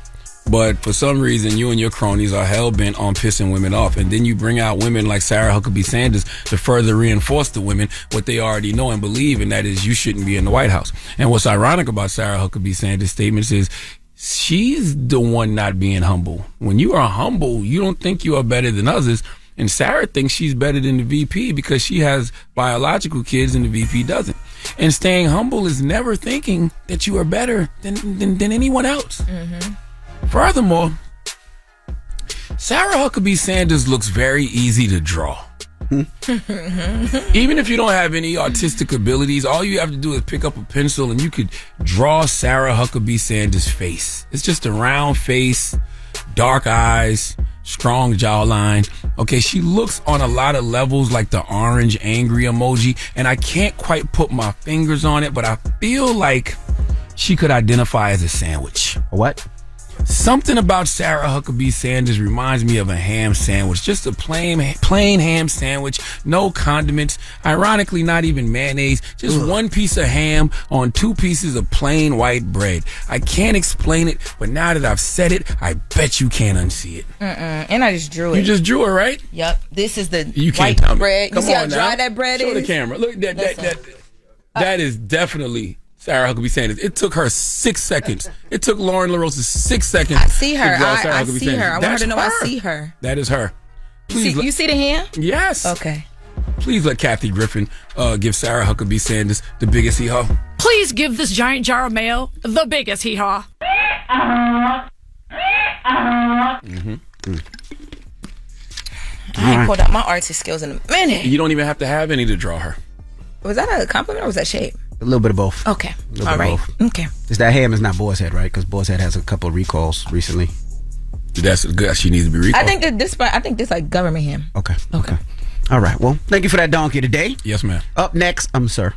C: But for some reason, you and your cronies are hell-bent on pissing women off. And then you bring out women like Sarah Huckabee Sanders to further reinforce the women what they already know and believe, and that is you shouldn't be in the White House. And what's ironic about Sarah Huckabee Sanders' statements is she's the one not being humble. When you are humble, you don't think you are better than others. And Sarah thinks she's better than the VP because she has biological kids and the VP doesn't. And staying humble is never thinking that you are better than anyone else. Mm-hmm. Furthermore, Sarah Huckabee Sanders looks very easy to draw. Even if you don't have any artistic abilities, all you have to do is pick up a pencil and you could draw Sarah Huckabee Sanders' face. It's just a round face, dark eyes, strong jawline. Okay, she looks on a lot of levels like the orange angry emoji, and I can't quite put my fingers on it, but I feel like she could identify as a sandwich.
D: What?
C: Something about Sarah Huckabee Sanders reminds me of a ham sandwich. Just a plain ham sandwich, no condiments. Ironically, not even mayonnaise. Just one piece of ham on 2 pieces of plain white bread. I can't explain it, but now that I've said it, I bet you can't unsee it.
F: And I just drew it.
C: You just drew it, right?
F: Yep. This is the
C: you can't
F: white
C: tell me.
F: bread.
C: Come
F: you see
C: on
F: how dry
C: now.
F: that bread
C: Show
F: is?
C: the camera. Look, that is definitely Sarah Huckabee Sanders. It took her 6 seconds. It took Lauren LaRosa 6 seconds.
F: I see her.
C: to draw Sarah
F: I
C: Huckabee
F: see
C: Sanders.
F: her. I want her to know I see her.
C: That is her. Please
F: You see the hand?
C: Yes.
F: Okay.
C: Please let Kathy Griffin give Sarah Huckabee Sanders the biggest hee-haw.
W: Please give this giant jar of mayo the biggest hee-haw.
F: I ain't pulled out my artist skills in a minute.
C: You don't even have to have any to draw her.
F: Was that a compliment or was that shade?
D: A little bit of both.
F: Okay. All right. Okay.
D: Is that ham is not Boar's Head, right? Because Boar's Head has a couple of recalls recently.
C: That's good. She needs to be recalled.
F: I think this like government ham.
D: Okay. All right. Well, thank you for that donkey today.
C: Yes, ma'am.
D: Up next, sir.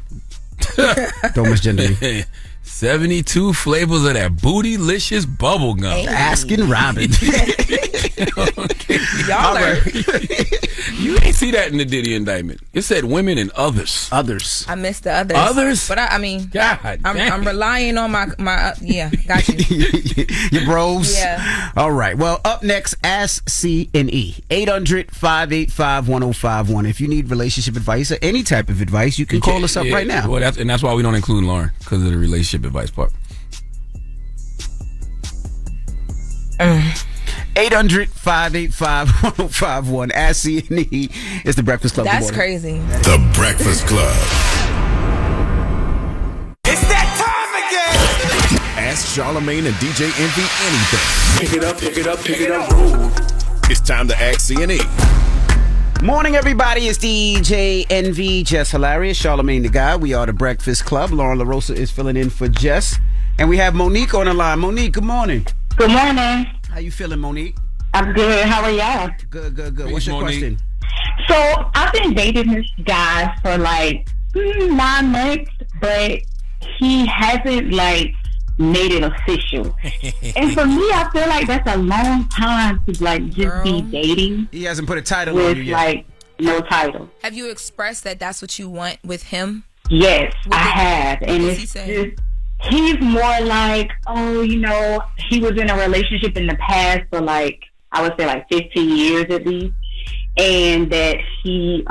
D: Don't misgender me.
C: 72 flavors of that bootylicious bubble gum.
D: Hey. Asking Robin.
C: Okay.
F: Y'all are.
C: You ain't see that in the Diddy indictment. It said women and others.
D: Others.
F: I missed the others.
C: Others?
F: But I mean,
C: God,
F: I'm relying on my yeah, got you.
D: Your bros?
F: Yeah.
D: All right. Well, up next, Ask C&E. 800-585-1051. If you need relationship advice or any type of advice, you can call us up right now.
C: Well, that's why we don't include Lauren, because of the relationship advice part.
D: 800-585-1051. Ask C&E. It's the Breakfast Club.
F: That's crazy.
G: The Breakfast Club.
Q: It's that time again.
G: Ask Charlamagne and DJ Envy anything.
Q: Pick it up.
G: It's time to ask C&E.
D: Morning, everybody. It's DJ Envy, Jess Hilarious, Charlamagne the Guy. We are the Breakfast Club. Lauren LaRosa is filling in for Jess. And we have Monique on the line. Monique, good morning.
X: Good morning.
D: How you feeling, Monique?
X: I'm good. How are y'all?
D: Good. What's your question?
X: So I've been dating this guy for like 9 months, but he hasn't like made it official. And for me, I feel like that's a long time to like just be dating.
D: He hasn't put a title on
X: with
D: you yet.
X: like no title.
F: Have you expressed that that's what you want with him?
X: Yes, I have. And
F: What does
X: it's
F: he say?
X: he's more like, oh, you know, he was in a relationship in the past for like, I would say like 15 years at least, and that he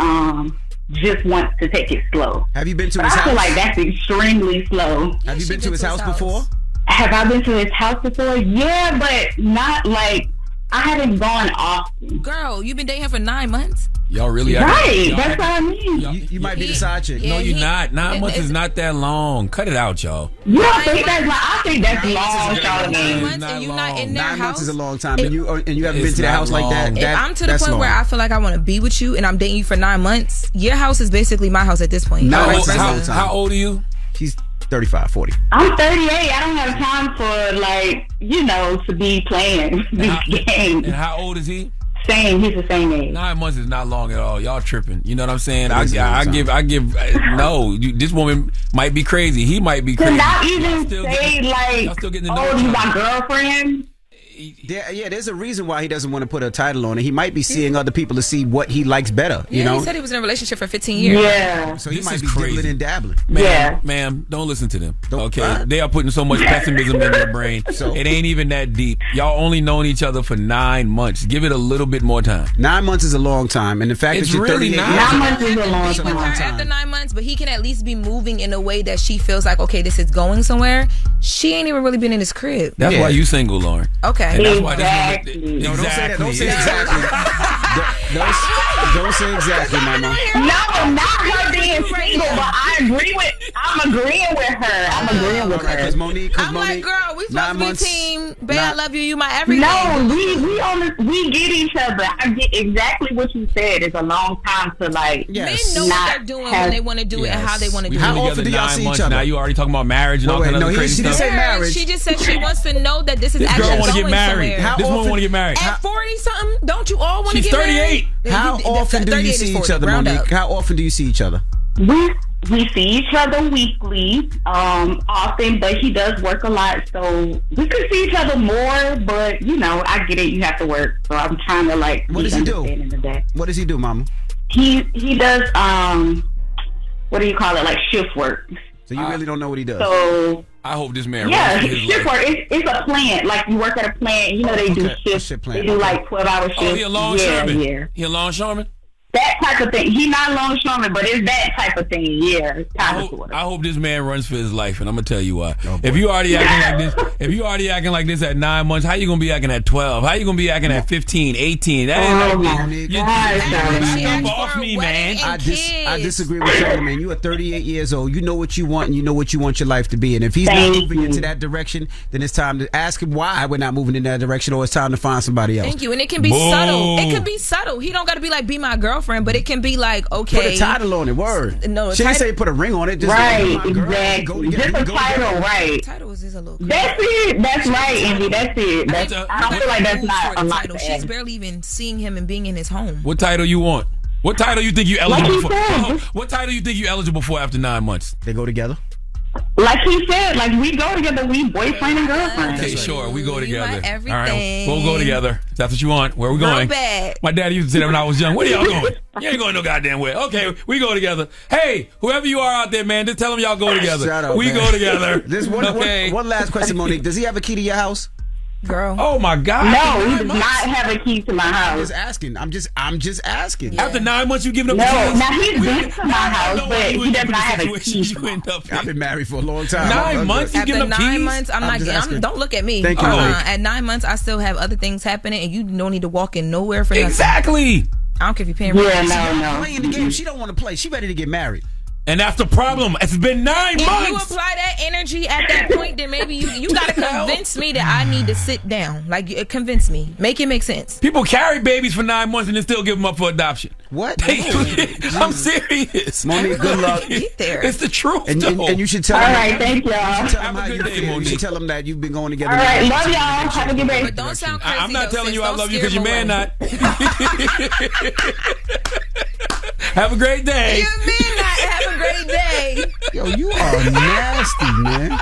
X: just wants to take it slow.
D: Have you been to
X: But
D: his
X: I
D: house?
X: feel like that's extremely slow.
D: Have you been to his house before?
X: Have I been to his house before? Yeah, but not like, I haven't gone often.
F: Girl, you've been dating him for 9 months?
C: Y'all really
X: Right, that's what I mean.
D: You might be the side chick.
C: No, you're not. 9 months is not that long. Cut it out, y'all.
X: You don't think that's like, I think that's long, Charlamagne.
F: And you're not in their
D: 9 months
F: house?
D: is a long time, and you haven't been to the house like that.
F: If I'm to the
D: that's
F: point
D: long.
F: where I feel like I want to be with you and I'm dating you for 9 months, your house is basically my house at this point.
C: How old are you?
D: He's 35, 40.
X: I'm 38. I don't have time for like, you know, to be playing these games.
C: And how old is he?
X: Same. He's the same age.
C: 9 months is not long at all. Y'all tripping. You know what I'm saying?
D: It is a long
C: I
D: time.
C: give. No, this woman might be crazy. He might be
X: To
C: crazy.
X: not even say like,
C: y'all still getting to know
X: oh,
C: each
X: you
C: other.
X: my girlfriend.
D: Yeah, there's a reason why he doesn't want to put a title on it. He might be seeing other people to see what he likes better. You know,
F: he said he was in a relationship for 15 years.
X: Yeah.
D: so he
C: This
D: might
C: is
D: be
C: crazy.
D: dibbling and dabbling.
C: Ma'am, don't listen to them. Okay, they are putting so much pessimism in your brain.
D: So-
C: It ain't even that deep. Y'all only known each other for 9 months. Give it a little bit more time.
D: 9 months is a long time, and the fact
C: It's
D: that you're
C: really
D: 38
C: not.
D: years
X: 9
D: old-
X: months is a long
D: It's a long
X: time.
F: After
D: time.
F: 9 months, but he can at least be moving in a way that she feels like, okay, this is going somewhere. She ain't even really been in his crib.
C: That's why you single, Lauren.
F: Okay.
C: And that's why this
X: Exactly.
C: woman,
D: No, don't say that. Don't say
C: Exactly.
D: exactly. don't say exactly, Mama.
X: No, not her being single, but I'm agreeing with her. I'm agreeing with her.
D: Because Monique,
F: I'm like, girl, we
D: 9
F: supposed to be
D: months,
F: team. Babe, I
D: not-
F: love you. You my everything.
X: No, we get each other. I get exactly what you said. It's a long time to like.
D: Yes.
F: Men know what
X: not
F: they're doing
X: have-
F: when they want to do it and how they want to
C: We
F: do
C: been
D: How
F: it.
D: often
C: together
D: do y'all
C: 9
D: see each
C: months.
D: other?
C: Now you already talking about marriage and all
D: Wait,
C: kind
D: no,
C: of
D: she
C: crazy
D: didn't
C: stuff.
D: say marriage.
F: She just said she wants to know that this is
C: This
F: actually
C: girl want to
F: going
C: get married.
F: somewhere.
D: How
C: This woman
D: often-
C: want to get married.
F: At 40 something, don't you all want to
C: She's
F: get married?
C: 38.
D: How often do you
F: 38 is
D: see
F: 40,
D: each other,
F: round
D: Monique?
F: up.
D: How often do you see each other?
X: We see each other weekly, often, but he does work a lot, so we could see each other more. But you know, I get it. You have to work, so I'm trying to like.
D: What does he do?
X: understanding of that.
D: What does he do, Mama?
X: He does what do you call it? Like shift work.
D: So you really don't know what he does.
X: So
C: I hope this man
X: yeah,
C: runs for his
X: shift
C: life.
X: work. It's a plant. Like you work at a plant. You know they do
D: Okay, a
X: shifts.
D: shift
X: They
D: plant.
X: do like 12-hour shifts.
C: Oh, he a longshoreman.
X: Yeah.
C: He a longshoreman?
X: That type of thing. He not longshoreman, but it's that type of thing. Yeah.
C: I hope this man runs for his life, and I'm gonna tell you why. If you already acting like this, at 9 months, how you gonna be acting at 12? How you gonna be acting at 15, 18? That ain't
D: God,
C: off me, man.
D: I disagree with you, man. You are 38 years old. You know what you want, and you know what you want your life to be. And if he's not moving into that direction, then it's time to ask him why we're not moving in that direction, or it's time to find somebody else.
F: Thank you. And it can be subtle. It can be subtle. He don't got to be like, be my girlfriend, but it can be like, okay.
D: Put a title on it, word.
F: No,
D: she didn't say put a ring on it. Just
X: right, exactly. Just a title, right.
F: Title is a little.
X: That's it. That's right, Envy. That's it. I don't feel like that's not a lot.
F: She's barely even seeing him and being in his home.
C: What title you want? What title you think you eligible for? What title you think you eligible for after 9 months?
D: They go together.
X: Like he said, like we go together, we boyfriend and girlfriend.
C: Okay, sure, we go together.
F: Everything.
C: All right, we'll go together. If that's what you want. Where are we going?
F: Bad.
C: My daddy used to say that when I was young. Where are y'all going? You ain't going no goddamn where. Okay, we go together. Hey, whoever you are out there, man, just tell them y'all go together.
D: Shut up,
C: we
D: man.
C: go together.
D: This one last question, Monique. Does he have a key to your house?
F: Girl.
C: Oh my God.
X: No, he does not have a key to my house.
D: I'm just asking.
C: After 9 months, you giving up?
X: No, now he's been to my house, but he does not have a key.
D: I've been married for a long time.
C: 9 months, you giving up keys?
F: After 9 months, don't look at me.
D: Thank you.
F: At 9 months, I still have other things happening, and you don't need to walk in nowhere for nothing.
C: Exactly.
F: I don't care if you're paying rent.
X: Yeah, no.
D: Playing the game. She don't want to play. She ready to get married.
C: And that's the problem. It's been 9 months.
F: If you apply that energy at that point, then maybe you got to convince me that I need to sit down. Like, convince me. Make it make sense.
C: People carry babies for 9 months and then still give them up for adoption.
D: What?
C: I'm serious.
D: Monique, good luck.
F: Get there.
C: It's the truth,
D: and you should tell
X: All
D: them.
X: right, thank y'all.
C: Have a good day, Monique.
D: You should tell them that you've been going together.
X: All right, love y'all. Have a good day.
F: But don't sound crazy.
C: I'm not
F: though,
C: telling
F: sis.
C: you I
F: Don't
C: love you
F: scare
C: because your
F: him
C: man
F: away.
C: not. Have a great day.
F: Your man not. Have a great day.
D: Yo, you are nasty, man.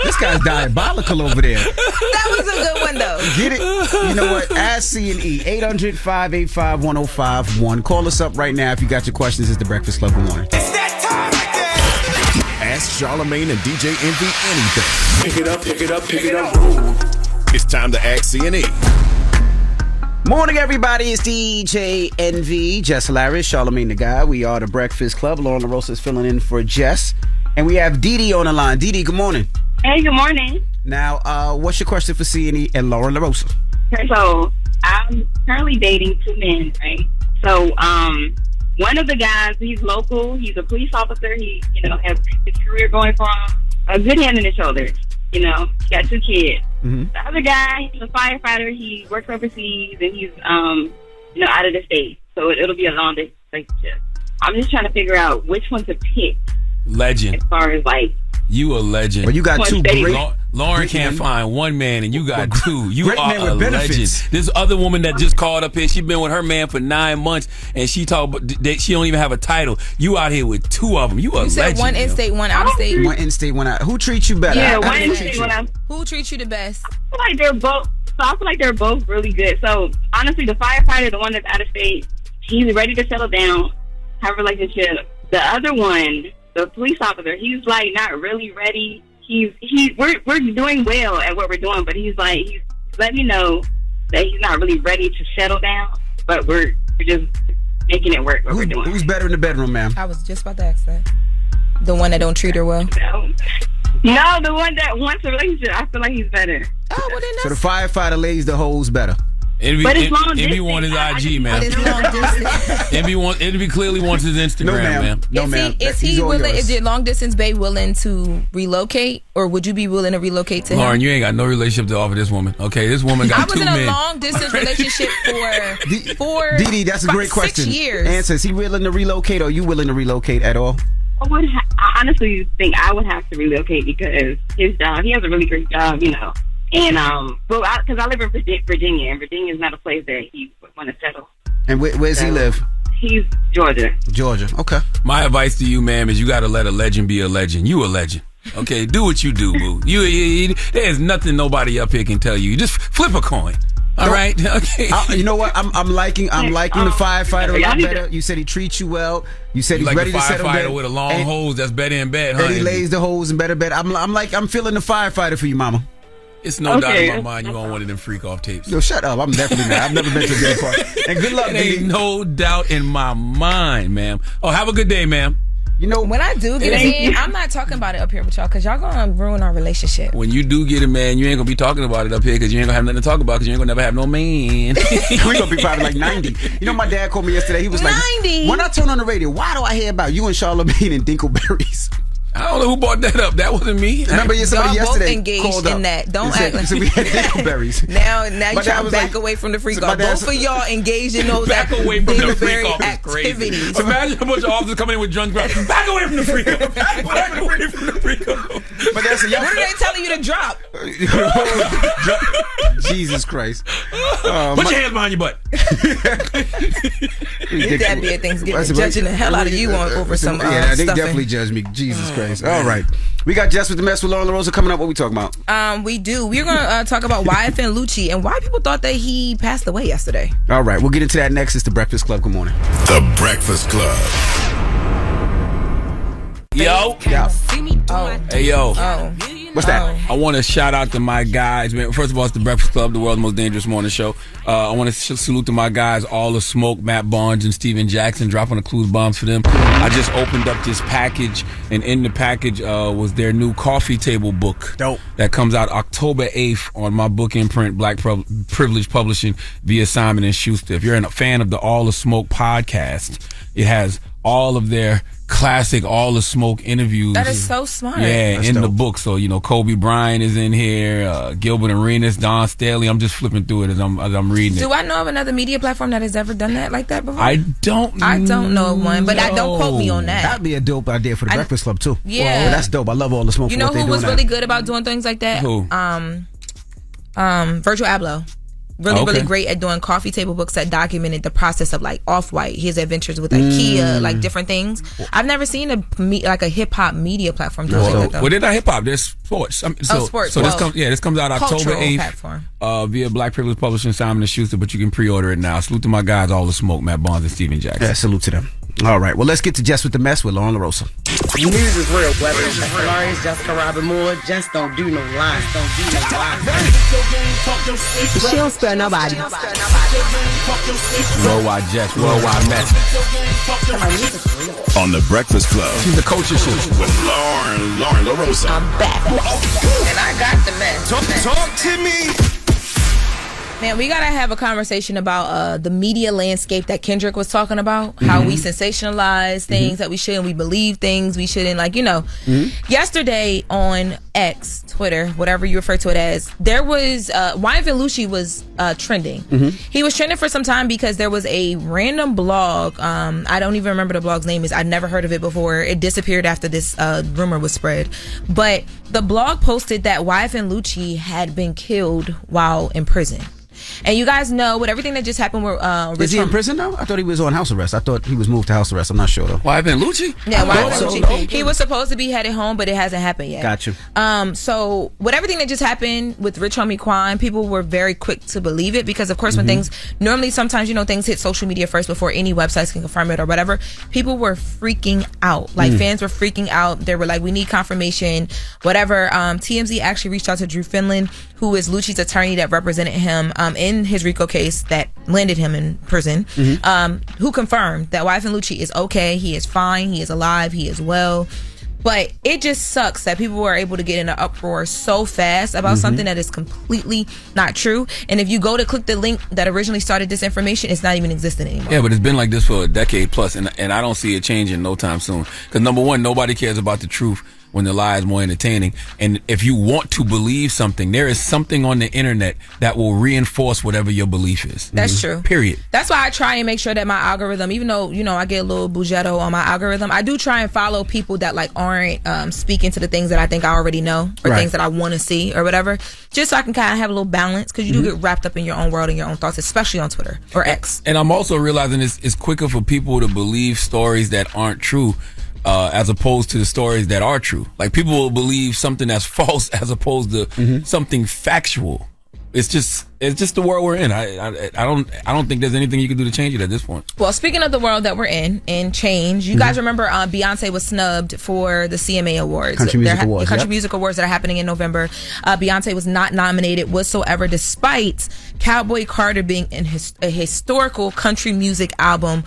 D: This guy's diabolical over there.
F: That was a good one, though.
D: Get it? You know what? Ask C&E. 800-585-1051. Call us up right now if you got your questions. It's the Breakfast Club. Good morning.
Q: It's that time again.
G: Ask Charlamagne and DJ Envy anything.
Q: Pick it up.
G: It's time to ask C&E.
D: Morning, everybody. It's DJ Envy, Jess Hilarious, Charlamagne the Guy. We are the Breakfast Club. Lauren LaRosa is filling in for Jess. And we have Didi on the line. Didi, good morning.
X: Hey, good morning.
D: Now, what's your question for C&E and Lauren LaRosa?
X: Okay, so I'm currently dating 2 men, right? So, one of the guys, he's local. He's a police officer. He, has his career going for him. A good hand in his shoulders. He got 2 kids.
D: Mm-hmm.
X: The other guy, he's a firefighter. He works overseas, and he's, out of the state. So it'll be a long distance relationship. I'm just trying to figure out which one to pick.
C: Legend.
X: As far as
C: you a legend.
D: Well, you got 2 great.
C: Lauren can't find 1 man, and you got 2. You
D: great
C: are
D: man with
C: a
D: benefits.
C: legend. This other woman that just called up here, she been with her man for 9 months, and she talk about she don't even have a title. You out here with 2 of them. You a legend.
F: You said 1 in-state, 1 out-of-state.
D: 1 in-state, 1 out. Who treats you better?
X: Yeah, 1 in-state, 1 out.
F: Who treats you the best?
X: I feel like they're both really good. So honestly, the firefighter, the one that's out of state, he's ready to settle down, have a relationship. The other one, the police officer, he's not really ready. We're doing well at what we're doing, but he's letting me know that he's not really ready to settle down. But we're just making it work. What we're doing.
D: Who's better in the bedroom, ma'am?
F: I was just about to ask that. The one that don't treat her well.
X: No, the one that wants a relationship. I feel like he's better.
F: Oh, well then
D: So the firefighter lays the hose better.
C: Envy want his IG, man.
F: But it's long distance.
C: Envy clearly wants his Instagram,
D: No, ma'am.
F: Is he willing? Is your long distance babe willing to relocate, or would you be willing to relocate to him?
C: Lauren, you ain't got no relationship to offer this woman. Okay, this woman got 2 men.
F: I was in a long distance relationship for
D: Didi, that's a great question.
F: 6 years.
D: Answer: is he willing to relocate, or are you willing to relocate at all?
X: I honestly think I would have to relocate because his job. He has a really great job, And because I live in Virginia, and Virginia is not a place that he would want to settle.
D: And where's he live?
X: He's Georgia.
D: Okay.
C: My advice to you, ma'am, is you got to let a legend be a legend. You a legend. Okay, do what you do, boo. You there's nothing nobody up here can tell you. Just flip a coin. All right. Okay.
D: You know what? I'm liking the firefighter a lot better. You said he treats you well. You said he's ready to settle down.
C: Firefighter with a long hose that's better in bed.
D: And he lays the hose in better bed. I'm feeling the firefighter for you, mama.
C: It's no doubt in my mind you on one of them freak off tapes.
D: Yo, shut up. I'm definitely not. I've never been to a gay party. And good luck,
C: It ain't no doubt in my mind, ma'am. Oh, have a good day, ma'am.
D: You know,
F: when I do get a man, I'm not talking about it up here with y'all because y'all gonna ruin our relationship.
C: When you do get a man, you ain't gonna be talking about it up here because you ain't gonna have nothing to talk about because you ain't gonna never have no man.
D: We gonna be probably like 90. You know, my dad called me yesterday. He was like,
F: 90?
D: when I turn on the radio, why do I hear about you and Charlamagne and Dinkleberries?
C: I don't know who bought that up. That wasn't me.
D: Remember somebody
F: y'all
D: yesterday
F: both engaged
D: called
F: in
D: up.
F: that. Don't
D: He
F: act like
D: said we had Dinkleberries.
F: Now you try to back
D: like,
F: away from the freak
D: so
F: off.
D: my dad
F: Both of y'all engaged in those
C: back away from the freak off is
F: activities.
C: crazy. Imagine a bunch of officers coming in with drunk back away from the freak off. Back away from the freak off.
D: But that's
F: what are they telling you to drop?
D: Jesus Christ.
C: Put your hands behind your butt.
F: Your dad be at Thanksgiving judging the hell out of you over some
D: yeah, they
F: stuffing.
D: definitely judge me. Jesus Christ. All right. We got Jess with the Mess with Lauren LaRosa coming up. What we talking about?
F: We do. We're going to talk about YFN Lucci and why people thought that he passed away yesterday.
D: All right. We'll get into that next. It's The Breakfast Club. Good morning.
G: The Breakfast Club.
C: Yo. Hey, yo.
D: What's that?
C: I want to shout out to my guys, man. First of all, it's The Breakfast Club, the world's most dangerous morning show. I want to salute to my guys, All the Smoke, Matt Barnes and Steven Jackson, dropping the clues bombs for them. I just opened up this package, and in the package was their new coffee table book.
D: Dope.
C: That comes out October 8th on my book imprint, Black Privilege Publishing, via Simon & Schuster. If you're a fan of the All the Smoke podcast, it has all of their classic All the Smoke interviews.
F: That is so smart.
C: Yeah,
D: That's
C: in
D: dope.
C: the book. So, Kobe Bryant is in here, Gilbert Arenas, Don Staley. I'm just flipping through it as I'm reading it.
F: Do I know of another media platform that has ever done that like that before?
C: I don't
F: know of one, but I don't quote me on that.
D: That'd be a dope idea for the Breakfast Club too.
F: Yeah.
D: Well, that's dope. I love All the Smoke.
F: You
D: for
F: know
D: what they
F: who was
D: doing
F: really
D: now.
F: good about doing things like that?
C: Who?
F: Virgil Abloh. Really great at doing coffee table books that documented the process of like Off-White, his adventures with IKEA, like different things. I've never seen a hip hop media platform do like that though.
C: Well, they're not hip hop. They're sports.
F: Sports.
C: So this comes out October
F: Cultural
C: 8th
F: platform.
C: Via Black Privilege Publishing, Simon & Schuster, but you can pre-order it now. Salute to my guys, All the Smoke, Matt Barnes and Steven Jackson.
D: Yeah, salute to them. All right. Well, let's get to Jess with the Mess with Lauren LaRosa.
L: News is real, whether it's Jess Hilarious, Jessica Robin Moore, just don't do no lies,
M: She don't spare nobody.
C: Worldwide Jess, Worldwide Mess.
G: On The Breakfast Club.
C: She's the coach of shit.
G: With Lauren LaRosa.
F: I'm back. And I got the mess.
Q: Talk to me.
F: Man, we gotta have a conversation about the media landscape that Kendrick was talking about. How we sensationalize things that we shouldn't. We believe things we shouldn't. Yesterday on X, Twitter, whatever you refer to it as, there was YFN Lucci was trending. He was trending for some time because there was a random blog. I don't even remember the blog's name. I'd never heard of it before. It disappeared after this rumor was spread. But the blog posted that YFN Lucci had been killed while in prison. And you guys know with everything that just happened with
D: Is he in prison now? I thought he was on house arrest. I thought he was moved to house arrest. I'm not sure though.
C: YFN Lucci?
F: Yeah, YFN Lucci. He was supposed to be headed home, but it hasn't happened yet.
D: Got you.
F: So with everything that just happened with Rich Homie Quan, people were very quick to believe it because, of course, when things normally sometimes things hit social media first before any websites can confirm it or whatever. People were freaking out. Like fans were freaking out. They were like, "We need confirmation." Whatever. TMZ actually reached out to Drew Finland, who is Lucci's attorney that represented him in his RICO case that landed him in prison, who confirmed that YFN Lucci is okay, he is fine, he is alive, he is well. But it just sucks that people were able to get in an uproar so fast about something that is completely not true. And if you go to click the link that originally started this information, it's not even existent anymore.
C: Yeah, but it's been like this for a decade plus, and I don't see it changing no time soon. Because number one, nobody cares about the truth when the lie is more entertaining. And if you want to believe something, there is something on the internet that will reinforce whatever your belief is.
F: That's true.
C: Period.
F: That's why I try and make sure that my algorithm, even though, I get a little bugetto on my algorithm, I do try and follow people that aren't speaking to the things that I think I already know or things that I want to see or whatever, just so I can kind of have a little balance, because you do get wrapped up in your own world and your own thoughts, especially on Twitter or X.
C: And I'm also realizing it's quicker for people to believe stories that aren't true as opposed to the stories that are true. Like, people will believe something that's false as opposed to something factual. It's just it's just the world we're in. I don't think there's anything you can do to change it at this point.
F: Well, speaking of the world that we're in and change, you guys remember Beyonce was snubbed for the CMA Awards.
D: Country
F: Music Awards that are happening in November. Beyonce was not nominated whatsoever, despite Cowboy Carter being in a historical country music album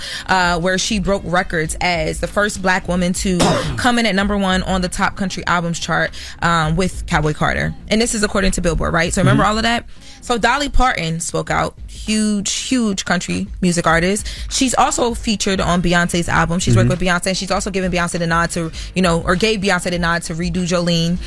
F: where she broke records as the first black woman to come in at #1 on the top country albums chart with Cowboy Carter. And this is according to Billboard, right? So remember all of that? So Dolly Parton spoke out, huge country music artist. She's also featured on Beyonce's album. She's worked with Beyonce. She's also given Beyonce the nod to, or gave Beyonce the nod to redo Jolene.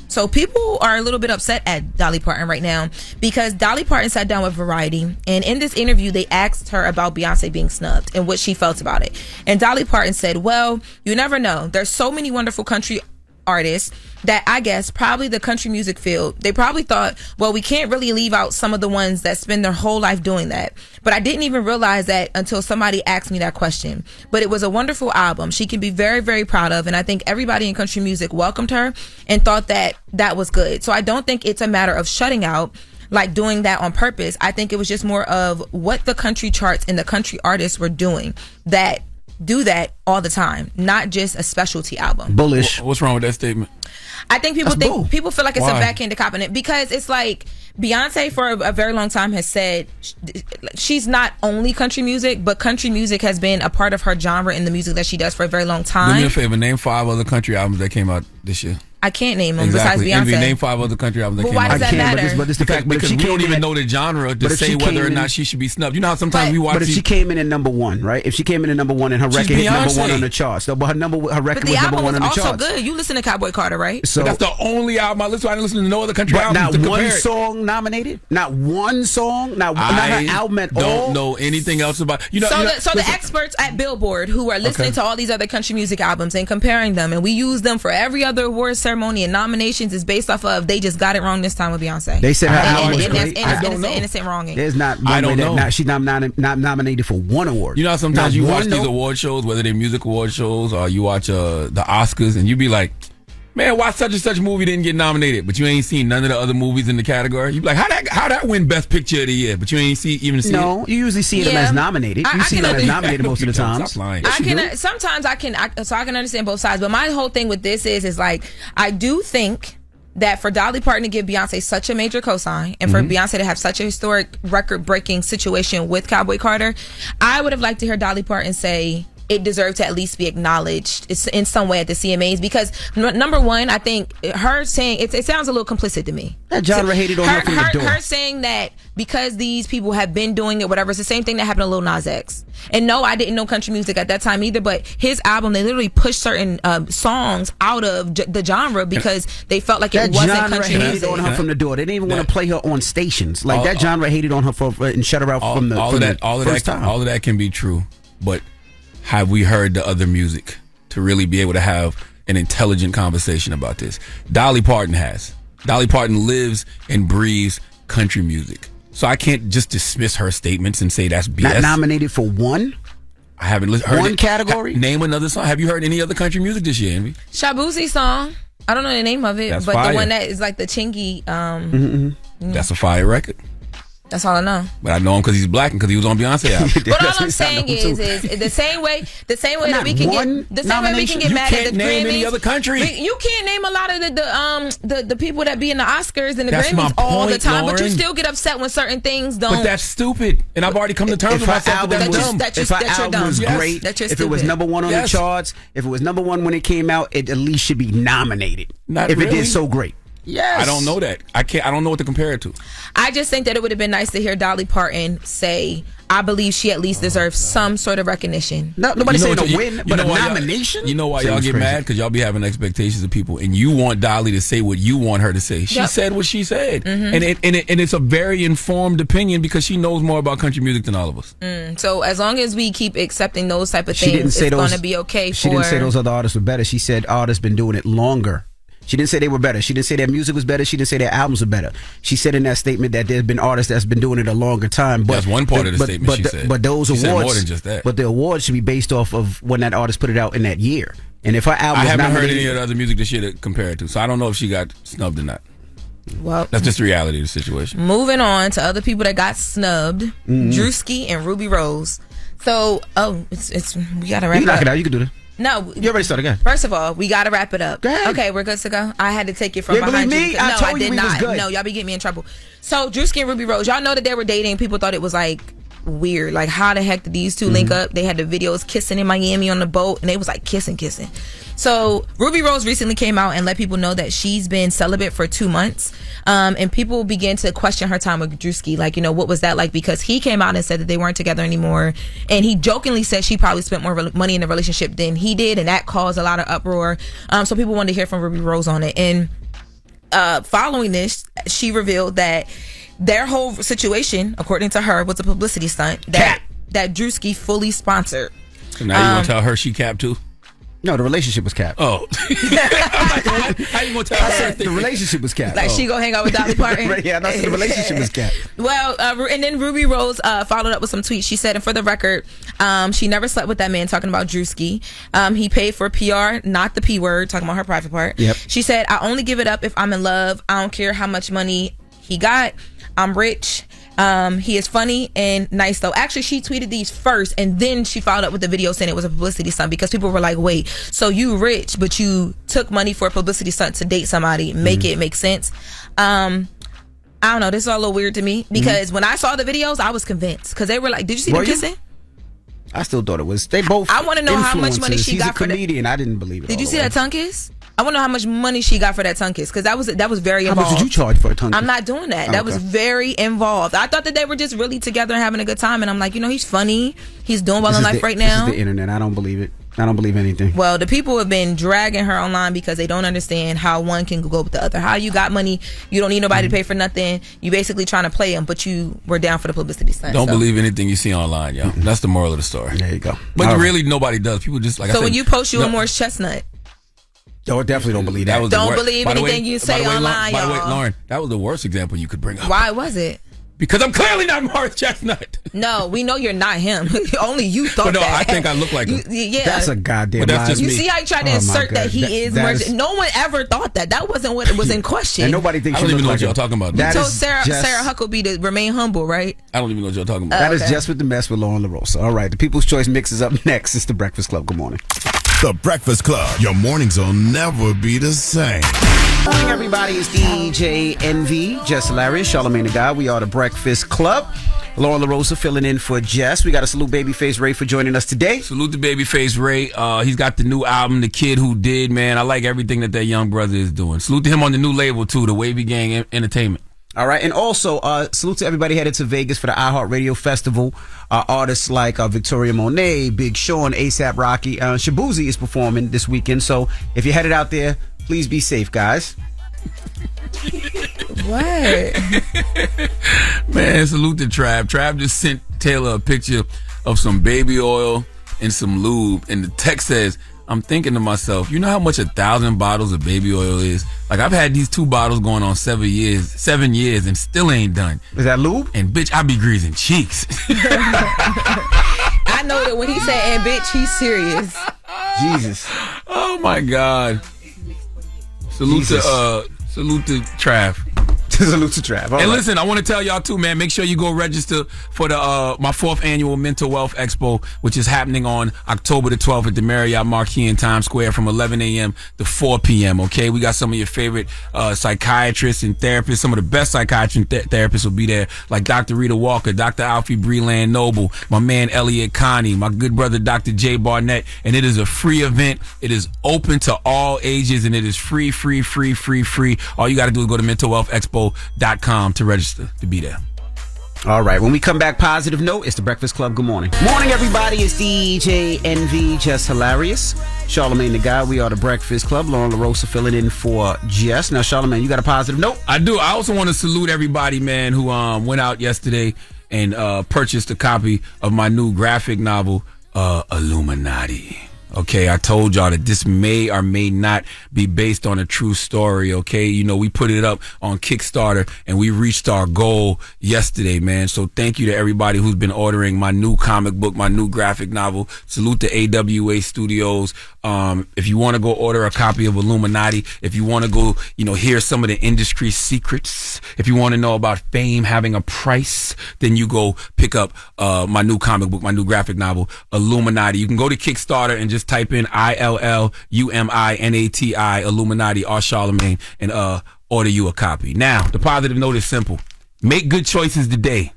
F: So people are a little bit upset at Dolly Parton right now because Dolly Parton sat down with Variety, and in this interview, they asked her about Beyonce being snubbed and what she felt about it. And Dolly Parton said, well, you never know. There's so many wonderful country artists that I guess probably the country music field, they probably thought, well, we can't really leave out some of the ones that spend their whole life doing that. But I didn't even realize that until somebody asked me that question. But it was a wonderful album. She can be very, very proud of. And I think everybody in country music welcomed her and thought that that was good. So I don't think it's a matter of shutting out, like doing that on purpose. I think it was just more of what the country charts and the country artists were doing that do that all the time, not just a specialty album.
D: Bullish.
C: What's wrong with that statement?
F: I think people feel like it's
C: Why?
F: a backhanded compliment because it's like Beyonce for a very long time has said she's not only country music, but country music has been a part of her genre in the music that she does for a very long time.
C: Do me a favor, name 5 other country albums that came out this year.
F: I can't name them
C: Exactly.
F: besides Beyonce.
C: Envy, name 5 other country albums that came
F: Why
C: out.
F: does that matter?
D: But this the fact. But if
C: Because
D: she
C: we
D: came
C: don't
D: in
C: even
D: at-
C: know the genre to
D: but if
C: say
D: she
C: whether
D: came
C: or
D: in-
C: not she should be snubbed. You know how sometimes we watch
D: But if
C: these-
D: she came in at #1, right? If she came in at #1 and her
C: She's
D: record hit
C: Beyonce.
D: #1 on the charts, so, but her record
F: But the
D: was
F: album
D: #1
F: was
D: on the
F: also
D: charts.
F: good. You listen to Cowboy Carter, right?
D: So
C: but that's the only album I listen to. I didn't listen to no other country
D: But
C: albums
D: not
C: to
D: one
C: compare it.
D: song nominated. Not one song. Not her album at all.
C: Don't know anything else about.
F: So the experts at Billboard who are listening to all these other country music albums and comparing them, and we use them for every other award ceremony and nominations, is based off of they just got it wrong this time with Beyonce.
D: They said her album was
F: and
D: great.
F: it's an innocent wronging.
D: There's not.
C: I don't know.
D: She's not nominated for one award.
C: You know how sometimes you watch these
D: award.
C: award shows, whether they're music award shows or you watch the Oscars, and you be like, man, why such and such movie didn't get nominated? But you ain't seen none of the other movies in the category. You be like, how that win Best Picture of the Year? But you ain't see it.
D: No, you usually see them as nominated. You see them as nominated most of the time.
C: Stop lying.
F: Sometimes I can understand both sides, but my whole thing with this is like I do think that for Dolly Parton to give Beyonce such a major cosign and for Beyonce to have such a historic record-breaking situation with Cowboy Carter, I would have liked to hear Dolly Parton say it deserved to at least be acknowledged in some way at the CMAs because number one, I think her saying it sounds a little complicit to me.
D: That genre hated on her from the door.
F: Her saying that because these people have been doing it, whatever, it's the same thing that happened to Lil Nas X. And no, I didn't know country music at that time either, but his album, they literally pushed certain songs out of the genre because they felt like it wasn't country music.
D: That genre hated on her from the door. They didn't even want to play her on stations. Like that genre hated on her and shut her out from the first time.
C: All of that can be true, but have we heard the other music to really be able to have an intelligent conversation about this? Dolly Parton has. Dolly Parton lives and breathes country music. So I can't just dismiss her statements and say that's BS.
D: Not nominated for one?
C: I haven't heard
D: one category?
C: Name another song. Have you heard any other country music this year, Envy?
F: Shabuzi song. I don't know the name of it,
C: That's
F: but
C: fire.
F: the one that is like the chingy.
C: That's a fire record.
F: That's all I know.
C: But I know him because he's black and because he was on Beyonce album.
F: But all I'm saying is the same way that we can get mad at the Grammys.
C: Name any other country.
F: You can't name a lot of the people that be in the Oscars and the
C: That's
F: Grammys
C: my
F: all the
C: point,
F: time, but you
C: Lauren.
F: still get upset when certain things don't.
C: But that's stupid, and I've already come to terms with myself that that's dumb.
D: If her album was great, if it was #1 on the charts, if it was #1 when it came out, it at least should be nominated.
C: Not
D: if it
C: really.
D: did so great. Yes.
C: I don't know that. I don't know what to compare it to.
F: I just think that it would have been nice to hear Dolly Parton say, I believe she at least deserves some sort of recognition.
D: Nobody saying a win, but a nomination?
C: You know why y'all get mad? Because y'all be having expectations of people, and you want Dolly to say what you want her to say. She said what she said. And it's a very informed opinion because she knows more about country music than all of us.
F: So as long as we keep accepting those type of things, it's going to be okay.
D: She didn't say those other artists were better. She said artists been doing it longer. She didn't say they were better. She didn't say their music was better. She didn't say their albums were better. She said in that statement that there's been artists that's been doing it a longer time. But
C: that's one part of the statement she said.
D: But those
C: she
D: awards,
C: said more than just that.
D: But the awards should be based off of when that artist put it out in that year. And if her album,
C: I haven't heard any of the other music this year to compare it to, so I don't know if she got snubbed or not.
F: Well,
C: that's just the reality of the situation.
F: Moving on to other people that got snubbed, Drewski and Ruby Rose. So, it's we gotta wrap it up.
D: You can knock it out. You can do that.
F: No,
D: you already started again.
F: First of all, we gotta wrap it up.
D: Go ahead.
F: Okay, we're good to go. I had to take it from
D: You
F: behind
D: believe
F: you.
D: me? I
F: No,
D: told
F: I
D: you
F: did
D: we was
F: not.
D: good.
F: No, y'all be getting me in trouble. So, Drewski and Ruby Rose, y'all know that they were dating. People thought it was like weird. Like, how the heck did these two link up? They had the videos kissing in Miami on the boat, and they was like kissing. So Ruby Rose recently came out and let people know that she's been celibate for 2 months, and people began to question her time with Drewski. Like, what was that like? Because he came out and said that they weren't together anymore, and he jokingly said she probably spent more money in the relationship than he did, and that caused a lot of uproar. So people wanted to hear from Ruby Rose on it, and following this, she revealed that their whole situation, according to her, was a publicity stunt that Drewski fully sponsored.
C: So now you want to tell her she capped too?
D: No, the relationship was capped.
C: Oh. How you gonna tell her
D: the relationship was capped?
F: Like she gonna hang out with Dolly Parton?
D: Yeah, that's the relationship was capped.
F: Well, and then Ruby Rose followed up with some tweets. She said, and for the record, she never slept with that man, talking about Drewski. He paid for PR, not the P word, talking about her private part.
D: Yep.
F: She said, I only give it up if I'm in love. I don't care how much money he got. I'm rich. He is funny and nice though. Actually, she tweeted these first, and then she followed up with the video saying it was a publicity stunt, because people were like, wait, so you rich, but you took money for a publicity stunt to date somebody. Make it make sense. I don't know. This is all a little weird to me, because when I saw the videos, I was convinced, because they were like, did you see them kissing?
D: I still thought it was. They both.
F: I want to know how much money she got for that.
D: He's a comedian. I didn't believe it.
F: Did you see that tongue kiss? I want to know how much money she got for that tongue kiss, because that was very involved.
D: How much did you charge for a tongue kiss?
F: I'm not doing that. That was very involved. I thought that they were just really together and having a good time, and I'm like, he's funny. He's doing well in life right now.
D: This is the internet. I don't believe it. I don't believe anything.
F: Well, the people have been dragging her online because they don't understand how one can go with the other. How you got money, you don't need nobody to pay for nothing. You basically trying to play them, but you were down for the publicity stunt.
C: Don't believe anything you see online, yo. That's the moral of the story.
D: There you go.
C: But really, nobody does. People just like.
F: So
C: I said,
F: when you post you and Morris Chestnut.
D: Yo, I definitely don't believe that.
F: Don't believe anything you say online,
C: y'all. By the way,
F: y'all.
C: Lauren, that was the worst example you could bring up.
F: Why was it?
C: Because I'm clearly not Morris Chestnut.
F: No, we know you're not him. Only you thought
C: but no,
F: that.
C: I think I look like him.
F: Yeah.
D: That's a goddamn lie.
C: That's just
F: you
C: me.
F: see how you tried to insert that he is Morris? No one ever thought that. That wasn't what was in question.
D: And nobody thinks
C: I don't
D: she
C: even know
D: looks
C: what
D: like
C: y'all talking about.
F: You told Sarah Huckabee to remain humble, right?
C: I don't even know what y'all talking about.
D: That is Jess with the Mess with Lauren LaRosa. All right, the People's Choice Mix is up next. It's the Breakfast Club. Good morning.
G: The Breakfast Club. Your mornings will never be the same.
D: Morning, everybody. It's DJ Envy, Jess Hilarious, Charlamagne the Guy. We are the Breakfast Club. Lauren LaRosa filling in for Jess. We got to salute Babyface Ray for joining us today.
C: Salute to Babyface Ray. He's got the new album, The Kid Who Did, man. I like everything that young brother is doing. Salute to him on the new label, too, the Wavy Gang Entertainment.
D: All right, and also salute to everybody headed to Vegas for the iHeartRadio Festival. Artists like Victoria Monet, Big Sean, ASAP Rocky. Shabuzi is performing this weekend, so if you're headed out there, please be safe, guys.
F: What?
C: Man, salute to Trav. Trav just sent Taylor a picture of some baby oil and some lube, and the text says, I'm thinking to myself, you know how much 1,000 bottles of baby oil is? Like, I've had these 2 bottles going on 7 years and still ain't done.
D: Is that lube?
C: And bitch, I be greasing cheeks.
F: I know that when he said, and bitch, he's serious.
D: Jesus.
C: Oh my God. Salute to Trav.
D: Salute to Trav.
C: And listen, I want to tell y'all too, man, make sure you go register for the my 4th annual Mental Wealth Expo, which is happening on October the 12th at the Marriott Marquis in Times Square from 11 a.m. to 4 p.m. Okay, we got some of your favorite psychiatrists and therapists. Some of the best psychiatrists and therapists will be there, like Dr. Rita Walker, Dr. Alfie Breland Noble, my man Elliot Connie, my good brother Dr. Jay Barnett. And it is a free event. It is open to all ages, and it is free. All you got to do is go to mentalwealthexpo.com to register to be there.
D: All right, when we come back, positive note, it's the Breakfast Club. Good morning. Morning, everybody. It's DJ Envy, Jess Hilarious, Charlamagne the Guy. We are the Breakfast Club. Lauren LaRosa filling in for Jess. Now, Charlamagne, you got a positive note?
C: I do. I also want to salute everybody, man, who went out yesterday and purchased a copy of my new graphic novel, Illuminati. Okay, I told y'all that this may or may not be based on a true story, okay? You know, we put it up on Kickstarter and we reached our goal yesterday, man. So thank you to everybody who's been ordering my new comic book, my new graphic novel. Salute to AWA Studios. If you want to go order a copy of Illuminati, if you want to go, you know, hear some of the industry secrets, if you want to know about fame having a price, then you go pick up my new comic book, my new graphic novel, Illuminati. You can go to Kickstarter and just type in ILLUMINATI, Illuminati, or Charlamagne, and order you a copy. Now, the positive note is simple. Make good choices today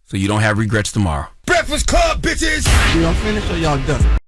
C: so you don't have regrets tomorrow.
R: Breakfast Club, bitches!
A: Y'all finished or y'all done?